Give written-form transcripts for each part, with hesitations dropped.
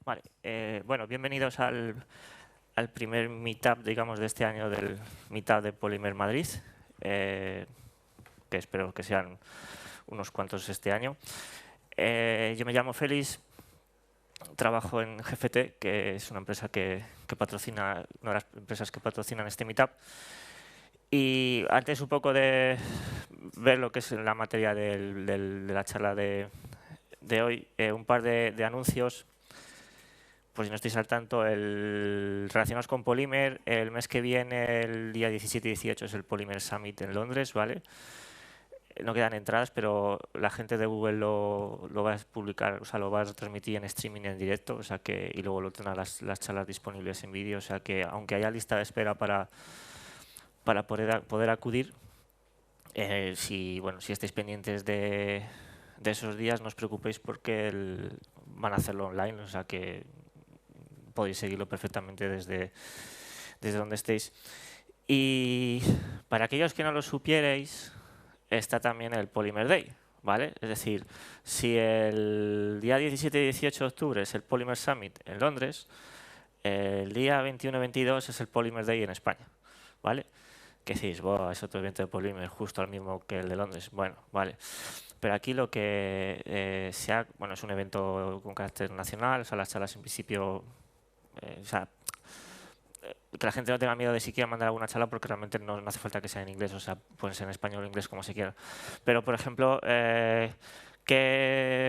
Vale, bueno, bienvenidos al primer meetup, digamos, de este año del meetup de Polymer Madrid, que espero que sean unos cuantos este año. Yo me llamo Félix, trabajo en GFT, que es una empresa que patrocina, una de las empresas que patrocinan este meetup. Y antes un poco de ver lo que es la materia de la charla de hoy, un par de anuncios. Pues si no estáis al tanto, relacionados con Polymer, el mes que viene, el día 17 y 18, es el Polymer Summit en Londres, ¿vale? No quedan entradas, pero la gente de Google lo va a publicar, o sea, lo va a transmitir en streaming en directo, o sea que, y luego lo tendrán las charlas disponibles en vídeo, o sea que aunque haya lista de espera para poder acudir, si estáis pendientes de esos días, no os preocupéis porque van a hacerlo online, o sea que podéis seguirlo perfectamente desde donde estéis. Y para aquellos que no lo supierais, está también el Polymer Day, ¿vale? Es decir, si el día 17 y 18 de octubre es el Polymer Summit en Londres, el día 21 y 22 es el Polymer Day en España, ¿vale? Que decís, es otro evento de Polymer justo al mismo que el de Londres. Bueno, vale. Pero aquí lo que es un evento con carácter nacional, o sea, las charlas en principio, que la gente no tenga miedo de siquiera mandar alguna charla porque realmente no hace falta que sea en inglés, o sea, pueden ser en español o inglés como se quiera. Pero, por ejemplo, ¿qué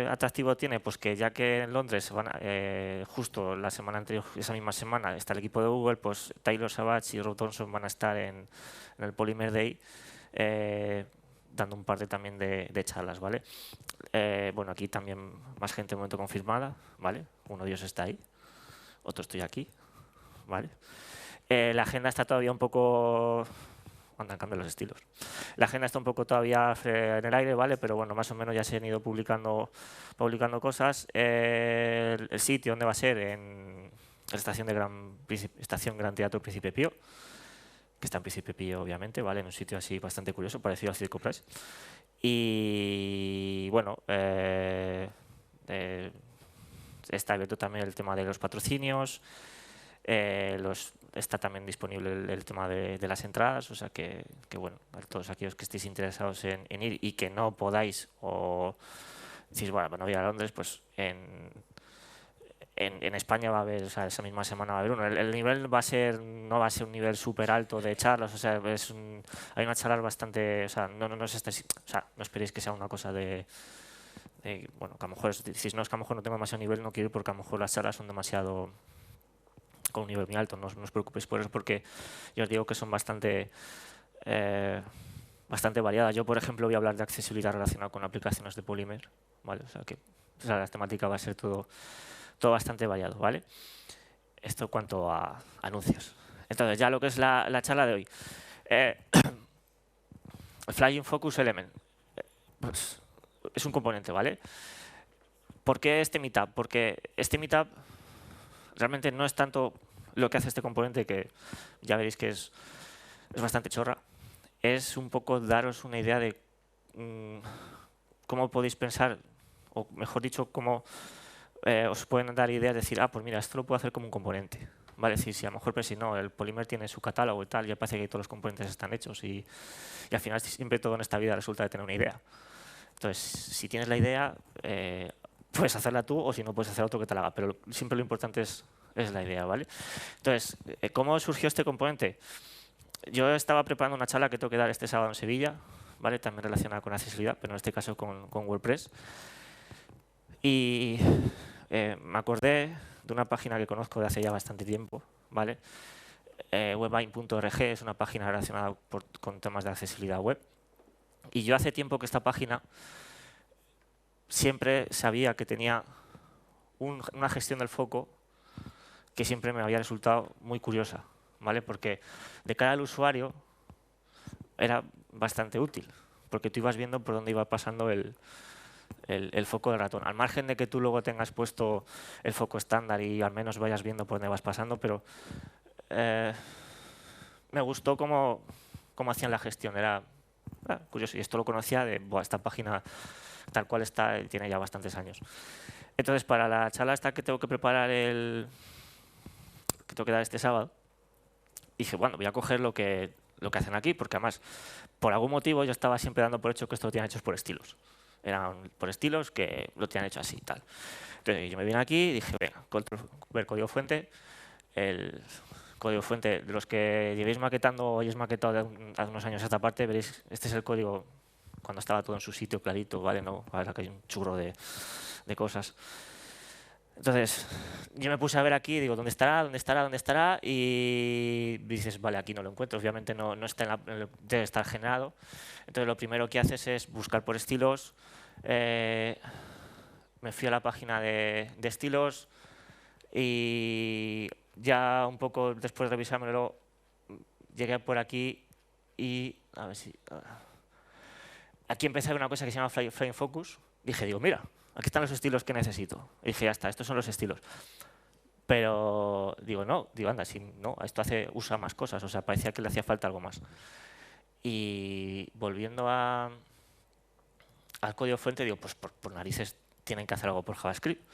atractivo tiene? Pues que ya que en Londres justo la semana anterior, esa misma semana, está el equipo de Google, pues Taylor Savage y Rob Thompson van a estar en el Polymer Day dando un par también de charlas, ¿vale? Bueno, aquí también más gente de momento confirmada, ¿vale? Uno de ellos está ahí, otro estoy aquí, ¿vale? La agenda está todavía un poco... Andan cambiando los estilos. La agenda está un poco todavía en el aire, ¿vale? Pero bueno, más o menos ya se han ido publicando cosas. El sitio donde va a ser en la estación Gran Teatro Príncipe Pío, que está en Príncipe Pío, obviamente, ¿vale? En un sitio así bastante curioso, parecido al Circo Price. Y bueno, está abierto también el tema de los patrocinios. Está también disponible el tema de las entradas, o sea que bueno, para todos aquellos que estéis interesados en ir y que no podáis o decís, bueno, no voy a Londres, pues en España va a haber, o sea, esa misma semana va a haber uno. El nivel no va a ser un nivel súper alto de charlas, o sea, hay unas charlas bastante, o sea, no esperéis que sea una cosa bueno, que a lo mejor decís, no, es que a lo mejor no tengo demasiado nivel, no quiero ir porque a lo mejor las charlas son demasiado con un nivel muy alto, no os preocupéis por eso porque yo os digo que son bastante variadas. Yo, por ejemplo, voy a hablar de accesibilidad relacionada con aplicaciones de Polymer, ¿vale? O sea, la temática va a ser todo bastante variado, ¿vale? Esto en cuanto a anuncios. Entonces, ya lo que es la charla de hoy. Flying Focus Element. Pues, es un componente, ¿vale? ¿Por qué este meetup? Porque este meetup realmente no es tanto lo que hace este componente, que ya veréis que es bastante chorra. Es un poco daros una idea de cómo podéis pensar, o mejor dicho, cómo os pueden dar ideas de decir, pues mira, esto lo puedo hacer como un componente. Vale, si a lo mejor si no, el Polymer tiene su catálogo y tal, ya parece que todos los componentes están hechos y al final siempre todo en esta vida resulta de tener una idea. Entonces, si tienes la idea, puedes hacerla tú o si no, puedes hacer otro que te la haga, pero siempre lo importante es la idea, ¿vale? Entonces, ¿cómo surgió este componente? Yo estaba preparando una charla que tengo que dar este sábado en Sevilla, ¿vale? También relacionada con accesibilidad, pero en este caso con WordPress. Y me acordé de una página que conozco de hace ya bastante tiempo, ¿vale? Webvine.org es una página relacionada con temas de accesibilidad web. Y yo hace tiempo que esta página siempre sabía que tenía una gestión del foco que siempre me había resultado muy curiosa, ¿vale? Porque de cara al usuario era bastante útil, porque tú ibas viendo por dónde iba pasando el foco del ratón. Al margen de que tú luego tengas puesto el foco estándar y al menos vayas viendo por dónde vas pasando, pero me gustó cómo hacían la gestión. Era curioso. Y esto lo conocía de esta página tal cual está, tiene ya bastantes años. Entonces, para la charla esta que tengo que preparar que tengo que dar este sábado, dije, bueno, voy a coger lo que hacen aquí, porque además, por algún motivo, yo estaba siempre dando por hecho que esto lo tenían hechos por estilos. Eran por estilos que lo tenían hecho así y tal. Entonces, yo me vine aquí y dije, venga, ver código fuente. El código fuente de los que llevéis maquetando o hayáis maquetado hace unos años esta parte, veréis, este es el código cuando estaba todo en su sitio clarito, ¿vale? No, ahora que hay un churro de cosas. Entonces, yo me puse a ver aquí, digo, ¿dónde estará? ¿Dónde estará? ¿Dónde estará? Y dices, vale, aquí no lo encuentro. Obviamente no está debe estar generado. Entonces, lo primero que haces es buscar por estilos. Me fui a la página de estilos y ya un poco después de revisármelo, llegué por aquí y a ver si... Aquí empecé a ver una cosa que se llama Flying Focus. Digo, mira, aquí están los estilos que necesito. Y dije, ya está, estos son los estilos. Pero digo, no, anda, si no, esto usa más cosas, o sea, parecía que le hacía falta algo más. Y volviendo al código fuente, digo, pues por narices tienen que hacer algo por JavaScript.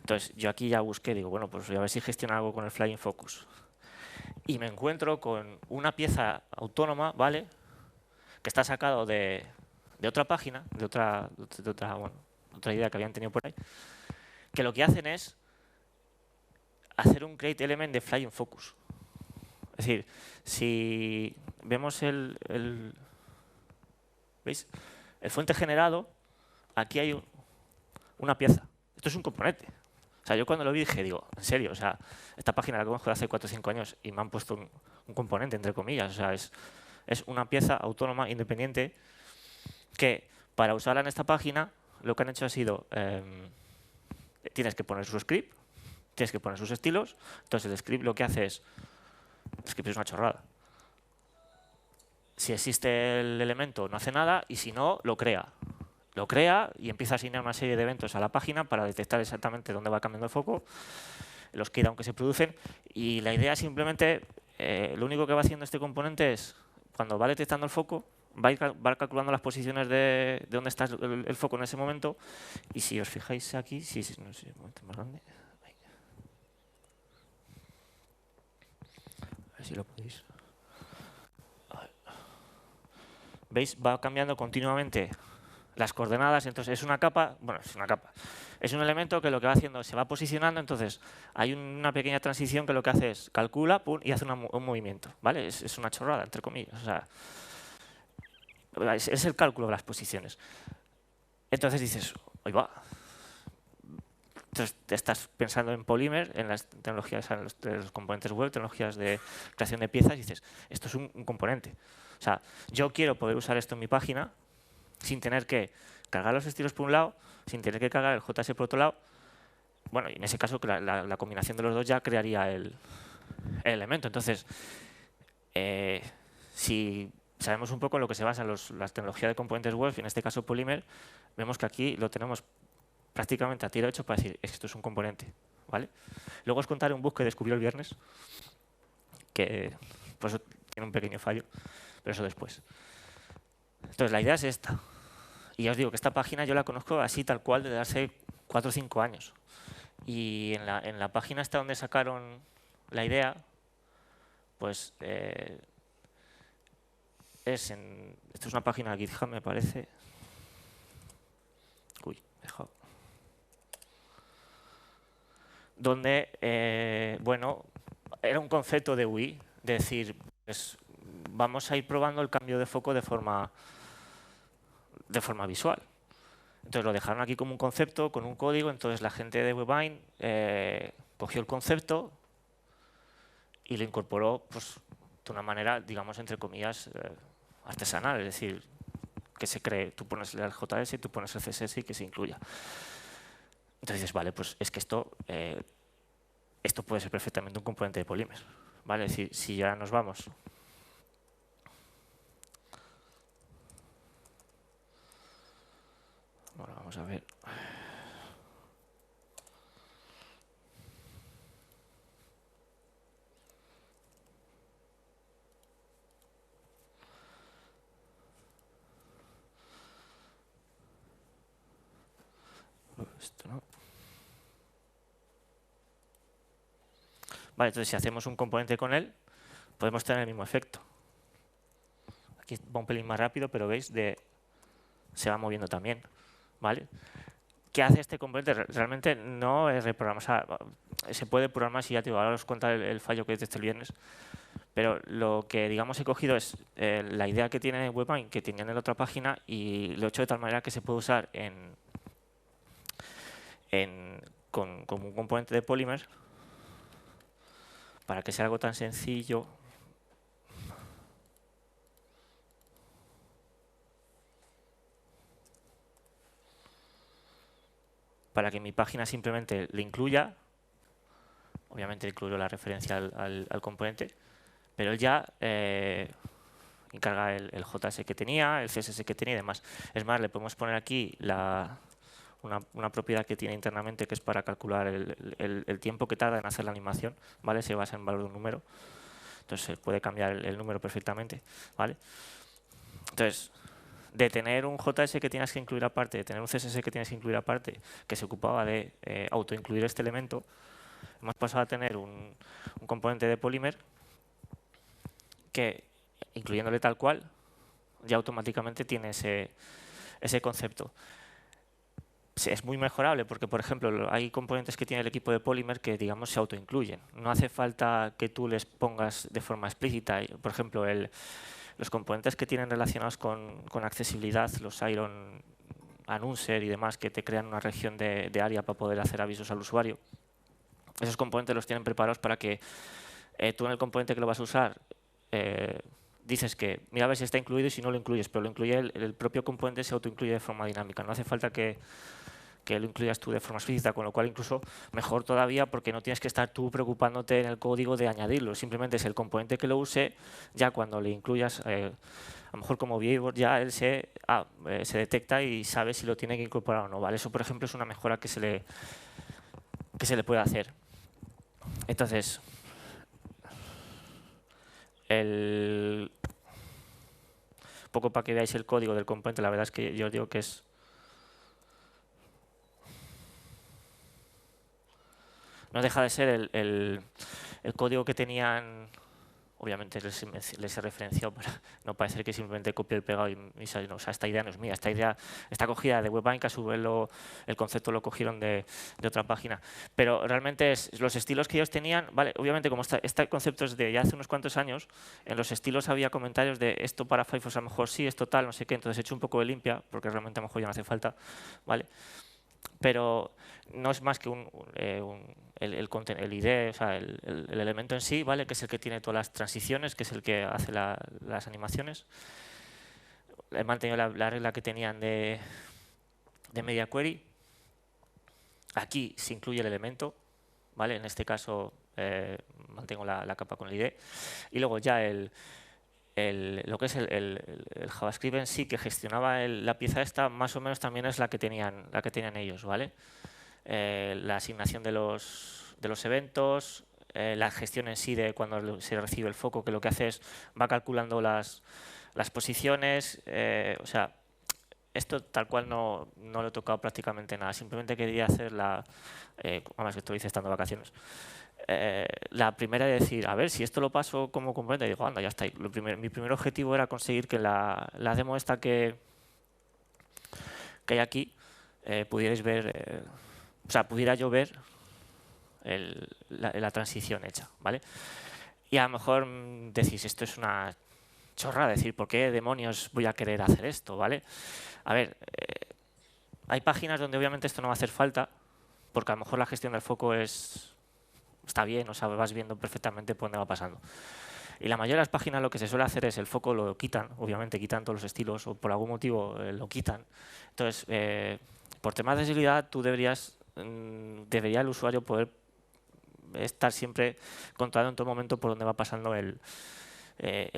Entonces, yo aquí ya busqué, digo, bueno, pues voy a ver si gestiona algo con el Flying Focus. Y me encuentro con una pieza autónoma, ¿vale? Que está sacado de otra página, de otra idea que habían tenido por ahí, que lo que hacen es hacer un create element de Flying Focus. Es decir, si vemos ¿veis? El fuente generado, aquí hay una pieza. Esto es un componente. O sea, yo cuando lo vi dije, digo, en serio, o sea, esta página la conozco de hace 4 o 5 años y me han puesto un componente, entre comillas. O sea, es una pieza autónoma, independiente, que para usarla en esta página, lo que han hecho ha sido, tienes que poner su script, tienes que poner sus estilos. Entonces el script lo que hace es, el script es una chorrada. Si existe el elemento, no hace nada, y si no, lo crea. Lo crea y empieza a asignar una serie de eventos a la página para detectar exactamente dónde va cambiando el foco, los keydown que se producen. Y la idea simplemente, lo único que va haciendo este componente es, cuando va detectando el foco, va calculando las posiciones de dónde está el foco en ese momento. Y si os fijáis aquí, no sé, un momento más grande. A ver si lo podéis. ¿Veis? Va cambiando continuamente las coordenadas, entonces es una capa, es un elemento que lo que va haciendo se va posicionando, entonces hay una pequeña transición que lo que hace es calcula y hace un movimiento, ¿vale? Es una chorrada, entre comillas, o sea, es el cálculo de las posiciones. Entonces dices, ahí va. Entonces te estás pensando en Polymer, en las tecnologías, en los componentes web, tecnologías de creación de piezas, y dices, esto es un componente. O sea, yo quiero poder usar esto en mi página sin tener que cargar los estilos por un lado, sin tener que cargar el JS por otro lado. Bueno, y en ese caso la combinación de los dos ya crearía el elemento. Entonces, si sabemos un poco en lo que se basan las tecnologías de componentes web, en este caso Polymer, vemos que aquí lo tenemos prácticamente a tiro hecho para decir, esto es un componente, ¿vale? Luego os contaré un bug que descubrió el viernes, que pues tiene un pequeño fallo, pero eso después. Entonces, la idea es esta. Y ya os digo que esta página yo la conozco así tal cual desde hace 4 o 5 años. Y en la página esta donde sacaron la idea, pues esto es una página de GitHub, me parece. Uy, dejado. Donde, bueno, era un concepto de UI, de decir, pues, vamos a ir probando el cambio de foco de forma visual. Entonces lo dejaron aquí como un concepto, con un código, entonces la gente de Webvine cogió el concepto y lo incorporó pues, de una manera, digamos, entre comillas, artesanal, es decir, que se cree, tú pones el JS y tú pones el CSS y que se incluya. Entonces dices, vale, pues es que esto puede ser perfectamente un componente de Polymer, ¿vale? Es decir, si ya nos vamos. Bueno, vamos a ver. Esto no. Vale, entonces si hacemos un componente con él, podemos tener el mismo efecto. Aquí va un pelín más rápido, pero veis, se va moviendo también. ¿Vale? ¿Qué hace este componente? Realmente no es reprogramar. O sea, se puede programar, si ya te digo, ahora os cuento el fallo que es desde el viernes. Pero lo que, digamos, he cogido es la idea que tiene WebMine, que tenían en la otra página, y lo he hecho de tal manera que se puede usar con un componente de Polymer para que sea algo tan sencillo. Para que mi página simplemente le incluya. Obviamente incluyo la referencia al componente, pero él ya encarga el JS que tenía, el CSS que tenía y demás. Es más, le podemos poner aquí una propiedad que tiene internamente, que es para calcular el tiempo que tarda en hacer la animación, ¿vale? Se basa en valor de un número. Entonces se puede cambiar el número perfectamente, ¿vale? Entonces, de tener un JS que tienes que incluir aparte, de tener un CSS que tienes que incluir aparte, que se ocupaba de autoincluir este elemento, hemos pasado a tener un componente de Polymer que, incluyéndole tal cual, ya automáticamente tiene ese concepto. Es muy mejorable porque, por ejemplo, hay componentes que tiene el equipo de Polymer que, digamos, se autoincluyen. No hace falta que tú les pongas de forma explícita. Por ejemplo, los componentes que tienen relacionados con accesibilidad, los Iron Announcer y demás, que te crean una región de área para poder hacer avisos al usuario. Esos componentes los tienen preparados para que tú en el componente que lo vas a usar dices que mira a ver si está incluido y si no lo incluyes, pero lo incluye el propio componente, se autoincluye de forma dinámica. No hace falta que lo incluyas tú de forma explícita, con lo cual incluso mejor todavía porque no tienes que estar tú preocupándote en el código de añadirlo, simplemente es el componente que lo use, ya cuando le incluyas, a lo mejor como behavior ya él se detecta y sabe si lo tiene que incorporar o no, ¿vale? Eso, por ejemplo, es una mejora que se le puede hacer. Entonces, un poco para que veáis el código del componente, la verdad es que yo os digo que no deja de ser el código que tenían. Obviamente les he referenciado para no parecer que simplemente copio y pegado y sale, no, o sea, esta idea no es mía, esta idea está cogida de WebMine, que a su vez el concepto lo cogieron de otra página. Pero realmente los estilos que ellos tenían, vale, obviamente como este concepto es de ya hace unos cuantos años, en los estilos había comentarios de esto para Firefox a lo mejor sí, esto tal, no sé qué, entonces he hecho un poco de limpia, porque realmente a lo mejor ya no hace falta, ¿vale? Pero no es más que el ID, o sea, el elemento en sí, ¿vale? Que es el que tiene todas las transiciones, que es el que hace las animaciones. He mantenido la regla que tenían de media query. Aquí se incluye el elemento, ¿vale? En este caso mantengo la capa con el ID. Y luego ya lo que es el JavaScript en sí, que gestionaba la pieza esta, más o menos también es la que tenían ellos, ¿vale? La asignación de los eventos, la gestión en sí de cuando se recibe el foco, que lo que hace es va calculando las posiciones, o sea, esto tal cual no lo he tocado prácticamente nada, simplemente quería hacer además que esto lo hice estando de vacaciones, la primera de decir, a ver, si esto lo paso como componente, digo, anda, ya está. Mi primer objetivo era conseguir que la demo esta que hay aquí pudierais ver, o sea, pudiera yo ver la transición hecha, ¿vale? Y a lo mejor decís, esto es una chorrada, decir, ¿por qué demonios voy a querer hacer esto, ¿vale? A ver, hay páginas donde obviamente esto no va a hacer falta, porque a lo mejor la gestión del foco está bien, o sea, vas viendo perfectamente por dónde va pasando. Y la mayoría de las páginas lo que se suele hacer es el foco lo quitan, obviamente quitan todos los estilos o por algún motivo lo quitan. Entonces, por temas de accesibilidad, debería el usuario poder estar siempre controlando en todo momento por dónde va pasando el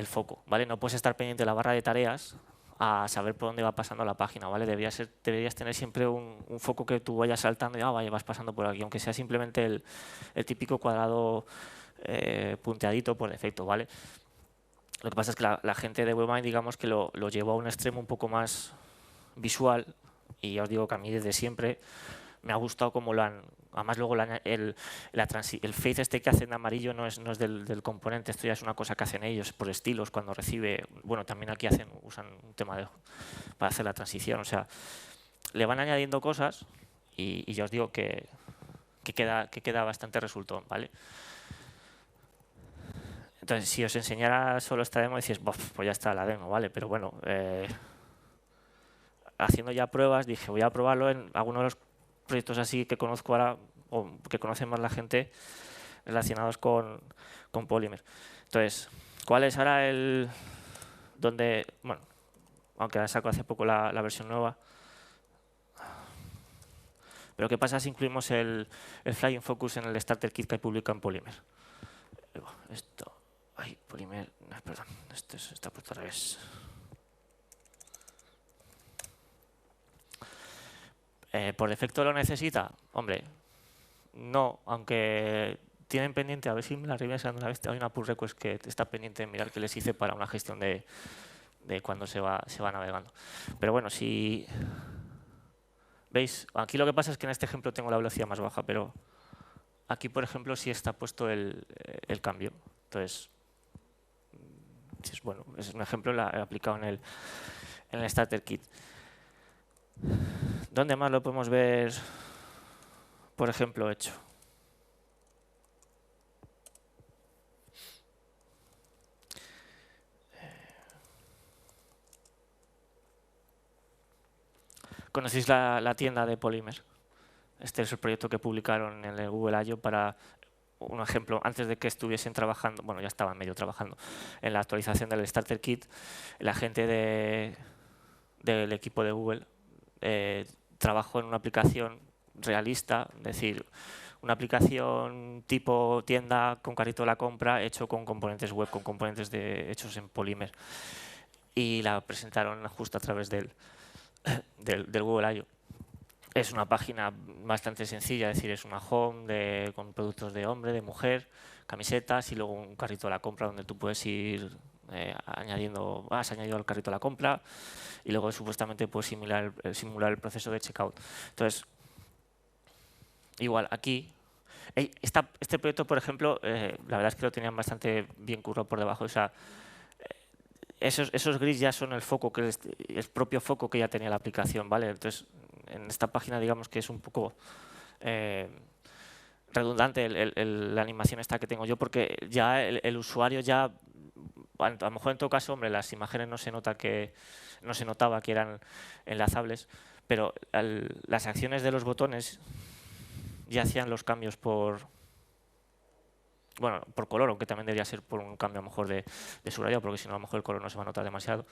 foco, ¿vale? No puedes estar pendiente de la barra de tareas a saber por dónde va pasando la página, ¿vale? Deberías tener siempre un foco que tú vayas saltando y vas pasando por aquí, aunque sea simplemente el típico cuadrado punteadito por defecto, ¿vale? Lo que pasa es que la gente de WebMine, digamos que lo llevó a un extremo un poco más visual, y ya os digo que a mí desde siempre me ha gustado cómo lo han... Además, luego el fade este que hacen de amarillo no es del componente, esto ya es una cosa que hacen ellos por estilos cuando recibe... Bueno, también aquí usan un tema para hacer la transición, o sea, le van añadiendo cosas y ya os digo que queda bastante resultón, ¿vale? Entonces, si os enseñara solo esta demo, decís, pues ya está la demo, ¿vale? Pero bueno, haciendo ya pruebas, dije, voy a probarlo en algunos de los proyectos así que conozco ahora, o que conoce más la gente, relacionados con Polymer. Entonces, ¿cuál es ahora bueno, aunque la saco hace poco la versión nueva, pero ¿qué pasa si incluimos el Flying Focus en el Starter Kit que hay publicado en Polymer? Polymer, no, perdón, esto está puesto al revés. ¿Por defecto lo necesita? Hombre, no, aunque tienen pendiente, a ver si me la revisan una vez, hay una pull request que está pendiente de mirar qué les hice para una gestión de cuando se va navegando. Pero bueno, si veis, aquí lo que pasa es que en este ejemplo tengo la velocidad más baja, pero aquí, por ejemplo, sí está puesto el cambio. Entonces, bueno, es un ejemplo aplicado en el Starter Kit. ¿Dónde más lo podemos ver, por ejemplo, hecho? ¿Conocéis la tienda de Polymer? Este es el proyecto que publicaron en el Google I.O. para un ejemplo, antes de que estuviesen trabajando, bueno, ya estaban medio trabajando en la actualización del Starter Kit, la gente del equipo de Google trabajó en una aplicación realista, es decir, una aplicación tipo tienda con carrito de la compra hecho con componentes web, con componentes hechos en Polymer. Y la presentaron justo a través del Google I.O. Es una página bastante sencilla, es decir, es una home con productos de hombre, de mujer, camisetas y luego un carrito de la compra donde tú puedes ir has añadido el carrito de la compra y luego supuestamente puedes simular el proceso de checkout. Entonces, igual aquí, este proyecto, por ejemplo, la verdad es que lo tenían bastante bien currado por debajo. O sea, esos gris ya son el foco, el propio foco que ya tenía la aplicación, ¿vale? Entonces, en esta página digamos que es un poco redundante la animación esta que tengo yo, porque ya el usuario ya, a lo mejor en todo caso, hombre, las imágenes no se notaba que eran enlazables, pero las acciones de los botones ya hacían los cambios por color, aunque también debería ser por un cambio a lo mejor de subrayado, porque si no a lo mejor el color no se va a notar demasiado.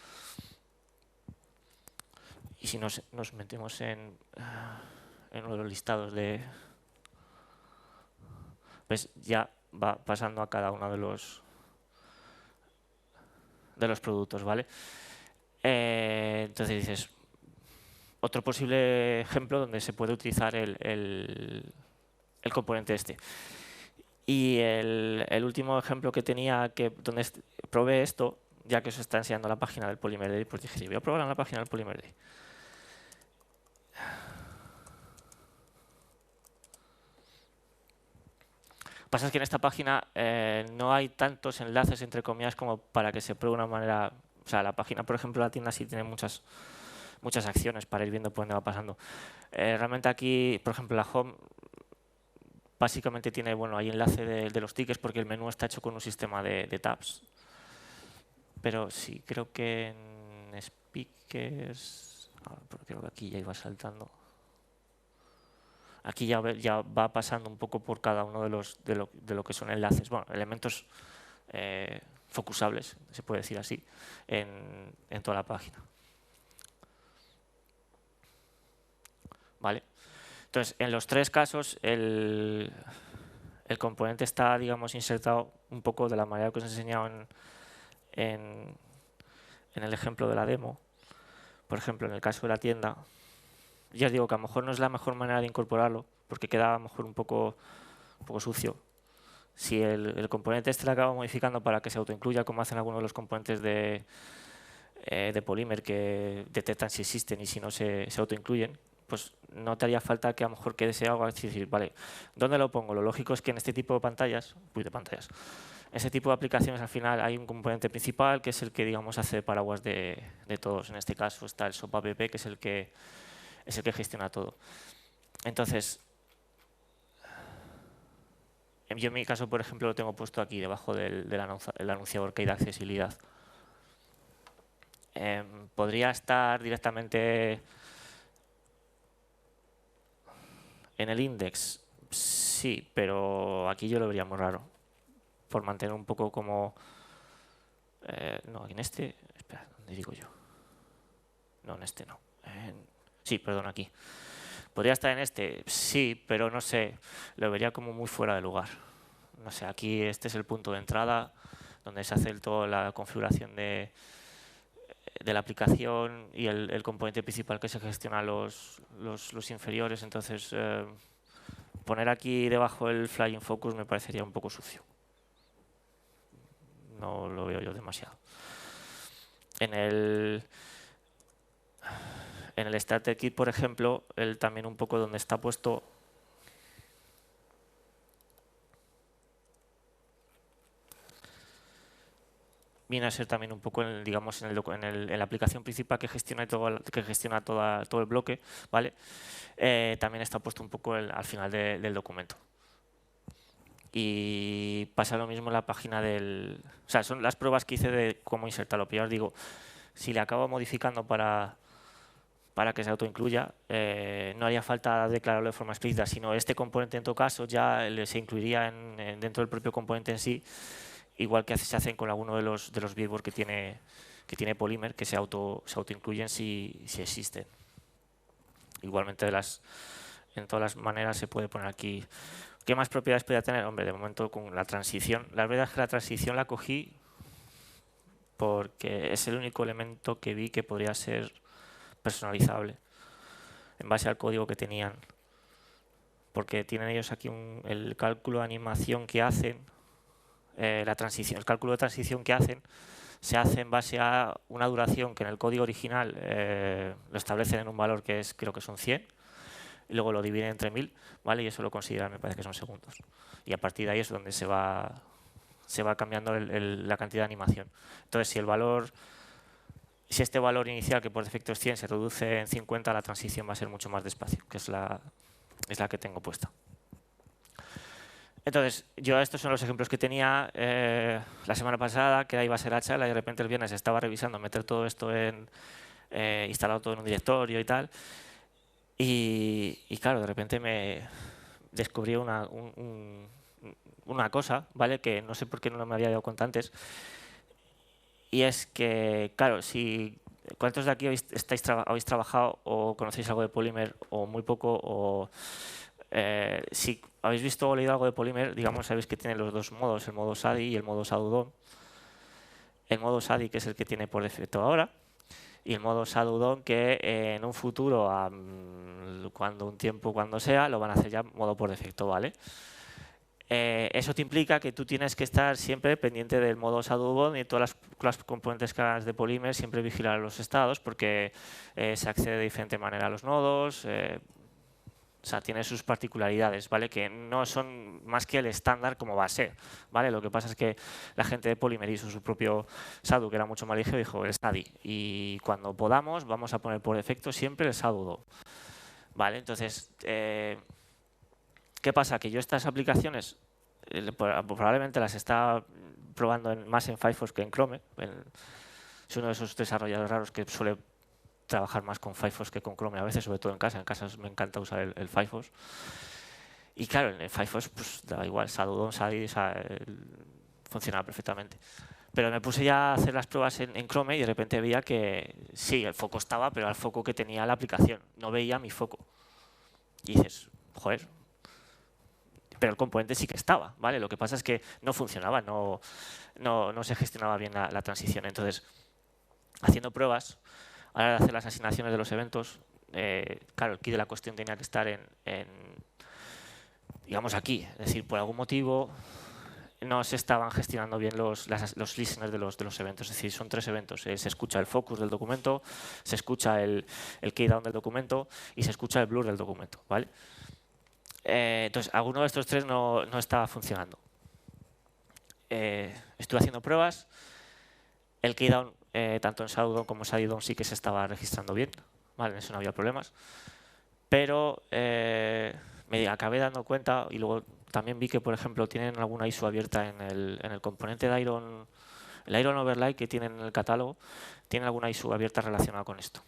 Y si nos metemos en uno de los listados pues ya va pasando a cada uno de los productos, ¿vale? Entonces dices, otro posible ejemplo donde se puede utilizar el componente este. Y el último ejemplo que tenía, donde probé esto, ya que os está enseñando la página del Polymer Day, pues dije, voy a probar en la página del Polymer Day. Lo que pasa es que en esta página no hay tantos enlaces, entre comillas, como para que se pruebe de una manera... O sea, la página, por ejemplo, la tienda sí tiene muchas acciones para ir viendo por dónde va pasando. Realmente aquí, por ejemplo, la home básicamente tiene, hay enlace de los tickets porque el menú está hecho con un sistema de tabs. Pero sí, creo que en speakers... creo que aquí ya iba saltando. Aquí ya va pasando un poco por cada uno de lo que son enlaces, elementos focusables, se puede decir así, en toda la página. ¿Vale? Entonces, en los tres casos, el componente está, digamos, insertado un poco de la manera que os he enseñado en el ejemplo de la demo. Por ejemplo, en el caso de la tienda, ya os digo que a lo mejor no es la mejor manera de incorporarlo, porque queda a lo mejor un poco sucio. Si el componente este lo acabo modificando para que se autoincluya, como hacen algunos de los componentes de Polymer que detectan si existen y si no se autoincluyen, pues no te haría falta que a lo mejor quede algo así, decir, vale, ¿dónde lo pongo? Lo lógico es que en este tipo de pantallas, ese tipo de aplicaciones al final hay un componente principal que es el que, digamos, hace paraguas de todos. En este caso está el SOAP app, que es el que gestiona todo. Entonces, yo en mi caso, por ejemplo, lo tengo puesto aquí debajo del anunciador que hay de accesibilidad. Podría estar directamente en el index, sí, pero aquí yo lo vería muy raro, por mantener un poco como... no, en este... Espera, ¿dónde digo yo? No, en este no. Sí, perdón, aquí. ¿Podría estar en este? Sí, pero no sé, lo vería como muy fuera de lugar. No sé, aquí este es el punto de entrada donde se hace toda la configuración de la aplicación y el componente principal que se gestiona los inferiores. Entonces, poner aquí debajo el Flying Focus me parecería un poco sucio. No lo veo yo demasiado. En el Starter Kit, por ejemplo, también un poco donde está puesto viene a ser también un poco, digamos, en la aplicación principal que gestiona todo el bloque, ¿vale? También está puesto un poco al final del documento. Y pasa lo mismo en la página del... O sea, son las pruebas que hice de cómo insertarlo. Pero ya os digo, si le acabo modificando para que se autoincluya, no haría falta declararlo de forma explícita, sino este componente en todo caso ya se incluiría dentro del propio componente en sí, igual que se hacen con alguno de los billboards que tiene Polymer, que se autoincluyen si existen. Igualmente en todas las maneras se puede poner aquí. ¿Qué más propiedades podría tener? Hombre, de momento con la transición. La verdad es que la transición la cogí porque es el único elemento que vi que podría ser personalizable en base al código que tenían. Porque tienen ellos aquí el cálculo de animación que hacen, el cálculo de transición que hacen, se hace en base a una duración que en el código original lo establecen en un valor que creo que son 100, y luego lo dividen entre 1000, ¿vale? Y eso lo consideran, me parece que son segundos. Y a partir de ahí es donde se va cambiando la cantidad de animación. Entonces, si este valor inicial, que por defecto es 100, se reduce en 50, la transición va a ser mucho más despacio, que es la que tengo puesta. Entonces, yo estos son los ejemplos que tenía la semana pasada, que iba a ser la charla, y de repente el viernes estaba revisando, meter todo esto instalado todo en un directorio y tal. Y claro, de repente me descubrí una cosa, ¿vale? Que no sé por qué no me había dado cuenta antes. Y es que, claro, ¿cuántos de aquí habéis trabajado o conocéis algo de Polymer o muy poco? O si habéis visto o leído algo de Polymer, digamos, sabéis que tiene los dos modos, el modo SADI y el modo SADUDOM. El modo SADI, que es el que tiene por defecto ahora, y el modo SADUDOM, que en un futuro, cuando sea, lo van a hacer ya modo por defecto, ¿vale? Eso te implica que tú tienes que estar siempre pendiente del modo SADUDOM y todas las componentes que hagas de Polymer, siempre vigilar los estados, porque se accede de diferente manera a los nodos. O sea, tiene sus particularidades, ¿vale? Que no son más que el estándar como va a ser, ¿vale? Lo que pasa es que la gente de Polymer hizo su propio SADU, que era mucho más ligero, y dijo el SADI. Y cuando podamos, vamos a poner por defecto siempre el SADU, ¿vale? Entonces, ¿qué pasa? Que yo estas aplicaciones probablemente las está probando más en Firefox que en Chrome. Es uno de esos desarrolladores raros que suele trabajar más con Firefox que con Chrome a veces, sobre todo en casa. En casa me encanta usar el Firefox. Y claro, en el Firefox pues da igual, SADUDOM, SADI, funcionaba perfectamente. Pero me puse ya a hacer las pruebas en Chrome y de repente veía que sí, el foco estaba, pero el foco que tenía la aplicación. No veía mi foco. Y dices, joder, pero el componente sí que estaba, ¿vale? Lo que pasa es que no funcionaba, no se gestionaba bien la transición. Entonces, haciendo pruebas, a la hora de hacer las asignaciones de los eventos, claro, el key de la cuestión tenía que estar digamos aquí. Es decir, por algún motivo, no se estaban gestionando bien los listeners de los eventos. Es decir, son 3 eventos. Se escucha el focus del documento, se escucha el keydown del documento y se escucha el blur del documento, ¿vale? Entonces, alguno de estos 3 no estaba funcionando. Estuve haciendo pruebas. El keydown, tanto en Shadowdom como en ShadowDom, sí que se estaba registrando bien, ¿vale? En eso no había problemas. Pero me acabé dando cuenta y luego también vi que, por ejemplo, tienen alguna ISO abierta en el componente de Iron, el Iron Overlay que tienen en el catálogo, tienen alguna ISO abierta relacionada con esto.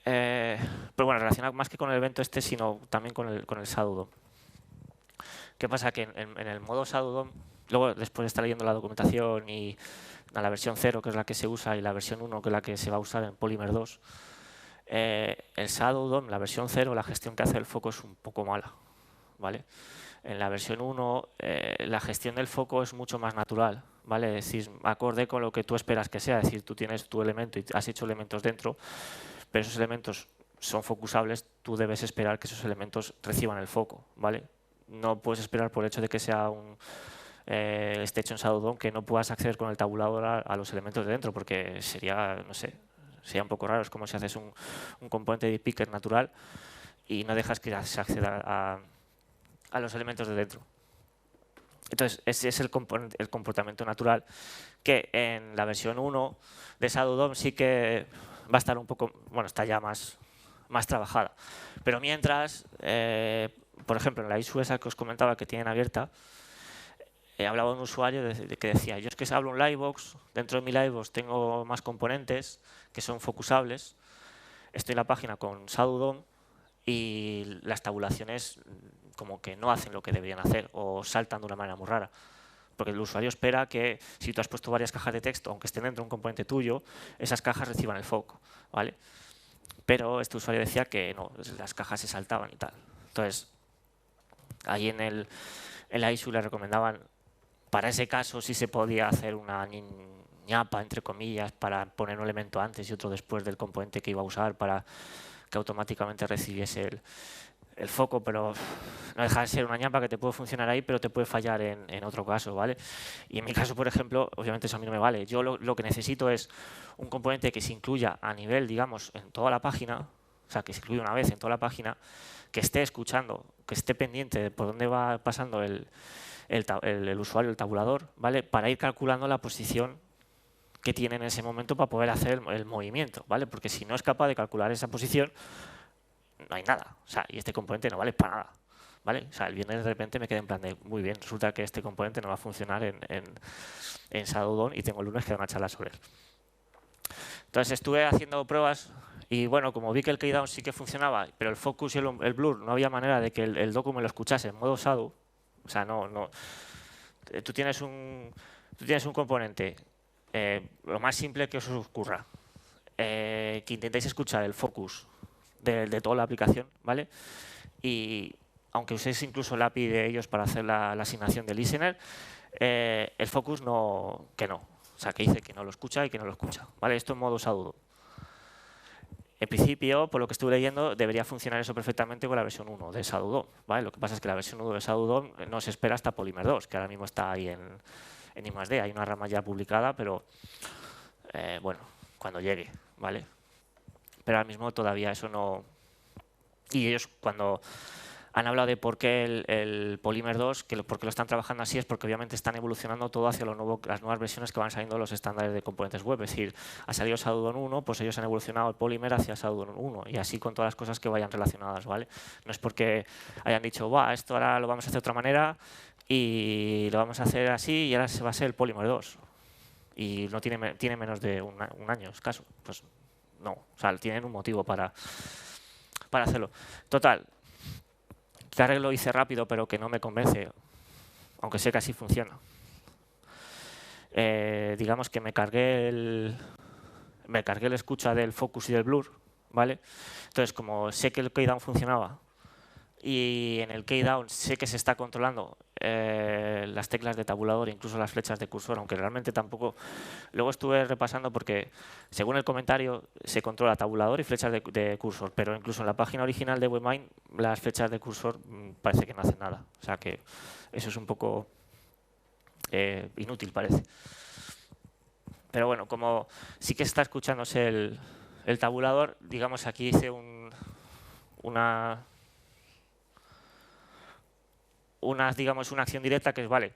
Pero bueno, relacionada más que con el evento este, sino también con el Shadowdom. ¿Qué pasa? Que en el modo Shadowdom, luego después de estar leyendo la documentación y la versión 0, que es la que se usa, y la versión 1, que es la que se va a usar en Polymer 2, el Shadowdom, la versión 0, la gestión que hace el foco es un poco mala, ¿vale? En la versión 1, la gestión del foco es mucho más natural, ¿vale? Es decir, acorde con lo que tú esperas que sea. Es decir, tú tienes tu elemento y has hecho elementos dentro, pero esos elementos son focusables, tú debes esperar que esos elementos reciban el foco, ¿vale? No puedes esperar por el hecho de que sea esté hecho en Shadowdom que no puedas acceder con el tabulador a los elementos de dentro, porque sería, no sé, sería un poco raro. Es como si haces un componente de picker natural y no dejas que se acceda a los elementos de dentro. Entonces, ese es el comportamiento natural, que en la versión 1 de Shadowdom sí que va a estar un poco, bueno, está ya más trabajada. Pero mientras, por ejemplo, en la ISU esa que os comentaba que tienen abierta, he hablado de un usuario que decía, yo es que hablo un livebox, dentro de mi livebox tengo más componentes que son focusables, estoy en la página con Shadowdom y las tabulaciones como que no hacen lo que deberían hacer o saltan de una manera muy rara. Porque el usuario espera que si tú has puesto varias cajas de texto, aunque estén dentro de un componente tuyo, esas cajas reciban el foco, ¿vale? Pero este usuario decía que no, las cajas se saltaban y tal. Entonces, ahí en la ISU le recomendaban, para ese caso sí se podía hacer una ñapa, entre comillas, para poner un elemento antes y otro después del componente que iba a usar para que automáticamente recibiese el foco, pero no deja de ser una ñapa que te puede funcionar ahí, pero te puede fallar en otro caso, ¿vale? Y en mi caso, por ejemplo, obviamente eso a mí no me vale. Yo lo que necesito es un componente que se incluya a nivel, digamos, en toda la página, o sea, que se incluya una vez en toda la página, que esté escuchando, que esté pendiente de por dónde va pasando el usuario, el tabulador, ¿vale? Para ir calculando la posición que tiene en ese momento para poder hacer el movimiento, ¿vale? Porque si no es capaz de calcular esa posición, no hay nada. O sea, y este componente no vale para nada, ¿vale? O sea, el viernes de repente me quedé en plan de, muy bien, resulta que este componente no va a funcionar en Shadowdom y tengo el lunes que dar una charla sobre él. Entonces estuve haciendo pruebas y bueno, como vi que el keydown sí que funcionaba, pero el focus y el blur no había manera de que el docu me lo escuchase en modo Shadow. O sea, no. Tú tienes un componente, lo más simple que os ocurra, que intentéis escuchar el focus de toda la aplicación, ¿vale? Y aunque uséis incluso el API de ellos para hacer la asignación del listener, el focus que no. O sea, que dice que no lo escucha y que no lo escucha, ¿vale? Esto en modo Shadowdom. En principio, por lo que estuve leyendo, debería funcionar eso perfectamente con la versión 1 de Shadowdom, ¿vale? Lo que pasa es que la versión 1 de Shadowdom no se espera hasta Polymer 2, que ahora mismo está ahí en I+D. Hay una rama ya publicada, pero bueno, cuando llegue, ¿vale? Pero ahora mismo todavía eso no. Y ellos cuando han hablado de por qué el Polymer 2, por qué lo están trabajando así, es porque obviamente están evolucionando todo hacia las nuevas versiones que van saliendo de los estándares de componentes web. Es decir, ha salido Shadowdom 1, pues ellos han evolucionado el Polymer hacia Shadowdom 1 y así con todas las cosas que vayan relacionadas, ¿vale? No es porque hayan dicho, esto ahora lo vamos a hacer de otra manera y lo vamos a hacer así y ahora se va a ser el Polymer 2. Y no tiene menos de un año escaso. Pues no, o sea, tienen un motivo para hacerlo. Total, que arreglo hice rápido, pero que no me convence, aunque sé que así funciona. Digamos que me cargué el escucha del focus y del blur, ¿vale? Entonces, como sé que el keydown funcionaba y en el keydown sé que se está controlando las teclas de tabulador, incluso las flechas de cursor, aunque realmente tampoco. Luego estuve repasando porque, según el comentario, se controla tabulador y flechas de cursor, pero incluso en la página original de WebMine las flechas de cursor parece que no hacen nada. O sea que eso es un poco inútil parece. Pero bueno, como sí que está escuchándose el tabulador, digamos aquí hice una acción directa que es, vale,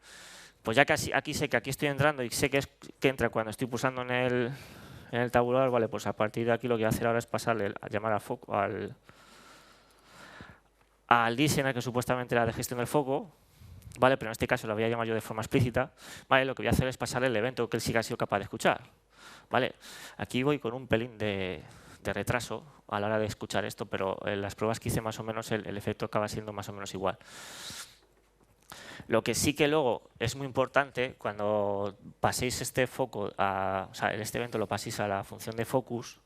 pues ya que aquí sé que aquí estoy entrando y sé que entra cuando estoy pulsando en el tabulador, vale, pues a partir de aquí lo que voy a hacer ahora es pasarle a llamar al listener que supuestamente era de gestión del foco, vale, pero en este caso lo voy a llamar yo de forma explícita, vale, lo que voy a hacer es pasarle el evento que él sí que ha sido capaz de escuchar, vale. Aquí voy con un pelín de retraso a la hora de escuchar esto, pero en las pruebas que hice más o menos el efecto acaba siendo más o menos igual. Lo que sí que luego es muy importante cuando paséis este foco, o sea, este evento lo paséis a la función de focus,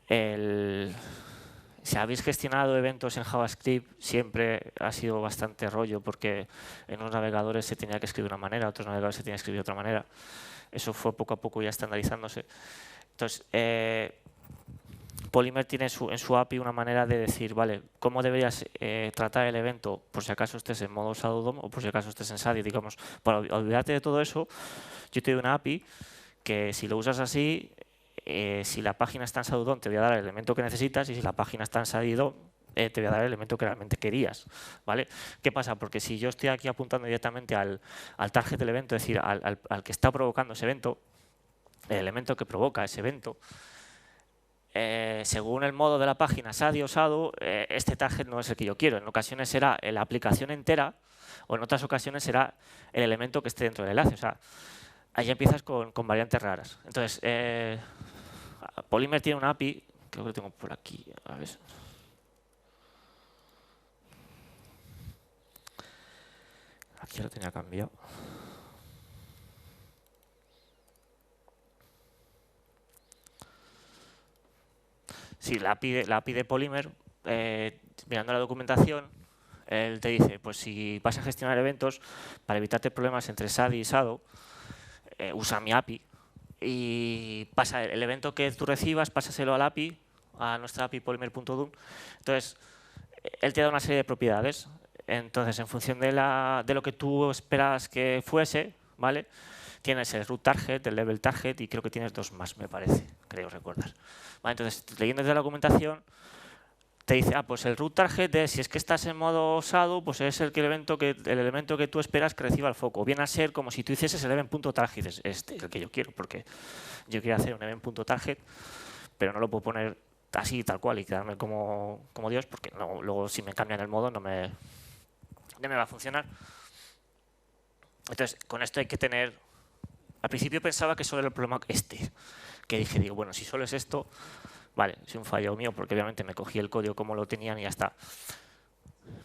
si habéis gestionado eventos en JavaScript siempre ha sido bastante rollo porque en unos navegadores se tenía que escribir de una manera, en otros navegadores se tenía que escribir de otra manera. Eso fue poco a poco ya estandarizándose. Entonces, Polymer tiene en su API una manera de decir, vale, ¿cómo deberías tratar el evento por si acaso estés en modo Shadow DOM o por si acaso estés en SADI? Digamos, para olvidarte de todo eso, yo te doy una API que si lo usas así, si la página está en Shadow DOM te voy a dar el elemento que necesitas y si la página está en SADI DOM te voy a dar el elemento que realmente querías, ¿vale? ¿Qué pasa? Porque si yo estoy aquí apuntando directamente al target del evento, es decir, al que está provocando ese evento, el elemento que provoca ese evento, según el modo de la página SADI o SADO, este target no es el que yo quiero. En ocasiones será la aplicación entera o en otras ocasiones será el elemento que esté dentro del enlace. O sea, ahí empiezas con variantes raras. Entonces, Polymer tiene una API, creo que lo tengo por aquí, a ver. Aquí lo tenía cambiado. Sí, la API de Polymer, mirando la documentación, él te dice, pues si vas a gestionar eventos, para evitarte problemas entre SADI y SADO, usa mi API y pasa el evento que tú recibas, pásaselo al API, a nuestra API polymer.dum. Entonces, él te da una serie de propiedades. Entonces, en función de lo que tú esperas que fuese, ¿vale? Tienes el root target, el level target y creo que tienes dos más, me parece, creo recordar. ¿Vale? Entonces, leyendo desde la documentación, te dice, pues el root target si es que estás en modo shadow, pues es el elemento que tú esperas que reciba el foco. Viene a ser como si tú hicieses el event.target, es el que yo quiero, porque yo quiero hacer un event.target, pero no lo puedo poner así, tal cual, y quedarme como Dios, porque luego si me cambian el modo no me va a funcionar. Entonces, con esto hay que tener... Al principio pensaba que solo era el problema que digo, bueno, si solo es esto, vale, es un fallo mío, porque obviamente me cogí el código como lo tenían y ya está.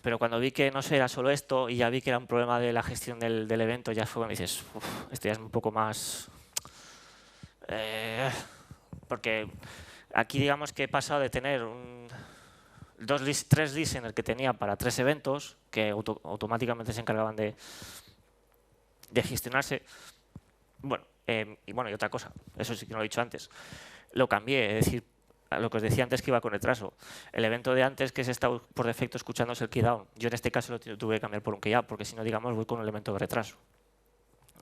Pero cuando vi que no era solo esto y ya vi que era un problema de la gestión del evento, ya fue cuando dices, esto ya es un poco más... porque aquí digamos que he pasado de tener tres listeners que tenía para 3 eventos que automáticamente se encargaban de gestionarse. Bueno, y otra cosa, eso sí que no lo he dicho antes, lo cambié, es decir, lo que os decía antes que iba con retraso. El evento de antes que se está por defecto escuchando es el keydown. Yo en este caso lo tuve que cambiar por un keyout, porque si no, digamos, voy con un elemento de retraso.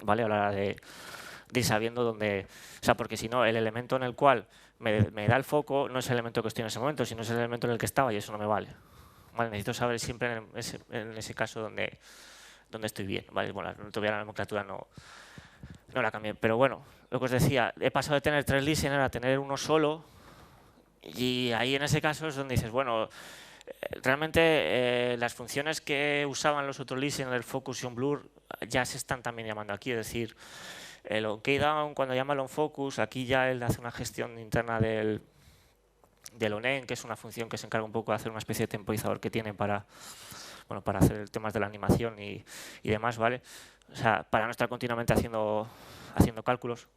¿Vale? A la hora de ir sabiendo dónde... O sea, porque si no, el elemento en el cual me da el foco no es el elemento que estoy en ese momento, sino es el elemento en el que estaba y eso no me vale. ¿Vale? Necesito saber siempre en ese caso dónde estoy bien. ¿Vale? Bueno, todavía la nomenclatura no la cambié. Pero bueno, lo que os decía, he pasado de tener 3 listeners a tener uno solo. Y ahí en ese caso es donde dices, bueno, realmente las funciones que usaban los otros listeners, el focus y un blur, ya se están también llamando aquí. Es decir, el onKeyDown, cuando llama el onFocus, aquí ya él hace una gestión interna del onEnd, que es una función que se encarga un poco de hacer una especie de temporizador que tiene para hacer temas de la animación y demás, ¿vale? O sea, para no estar continuamente haciendo cálculos.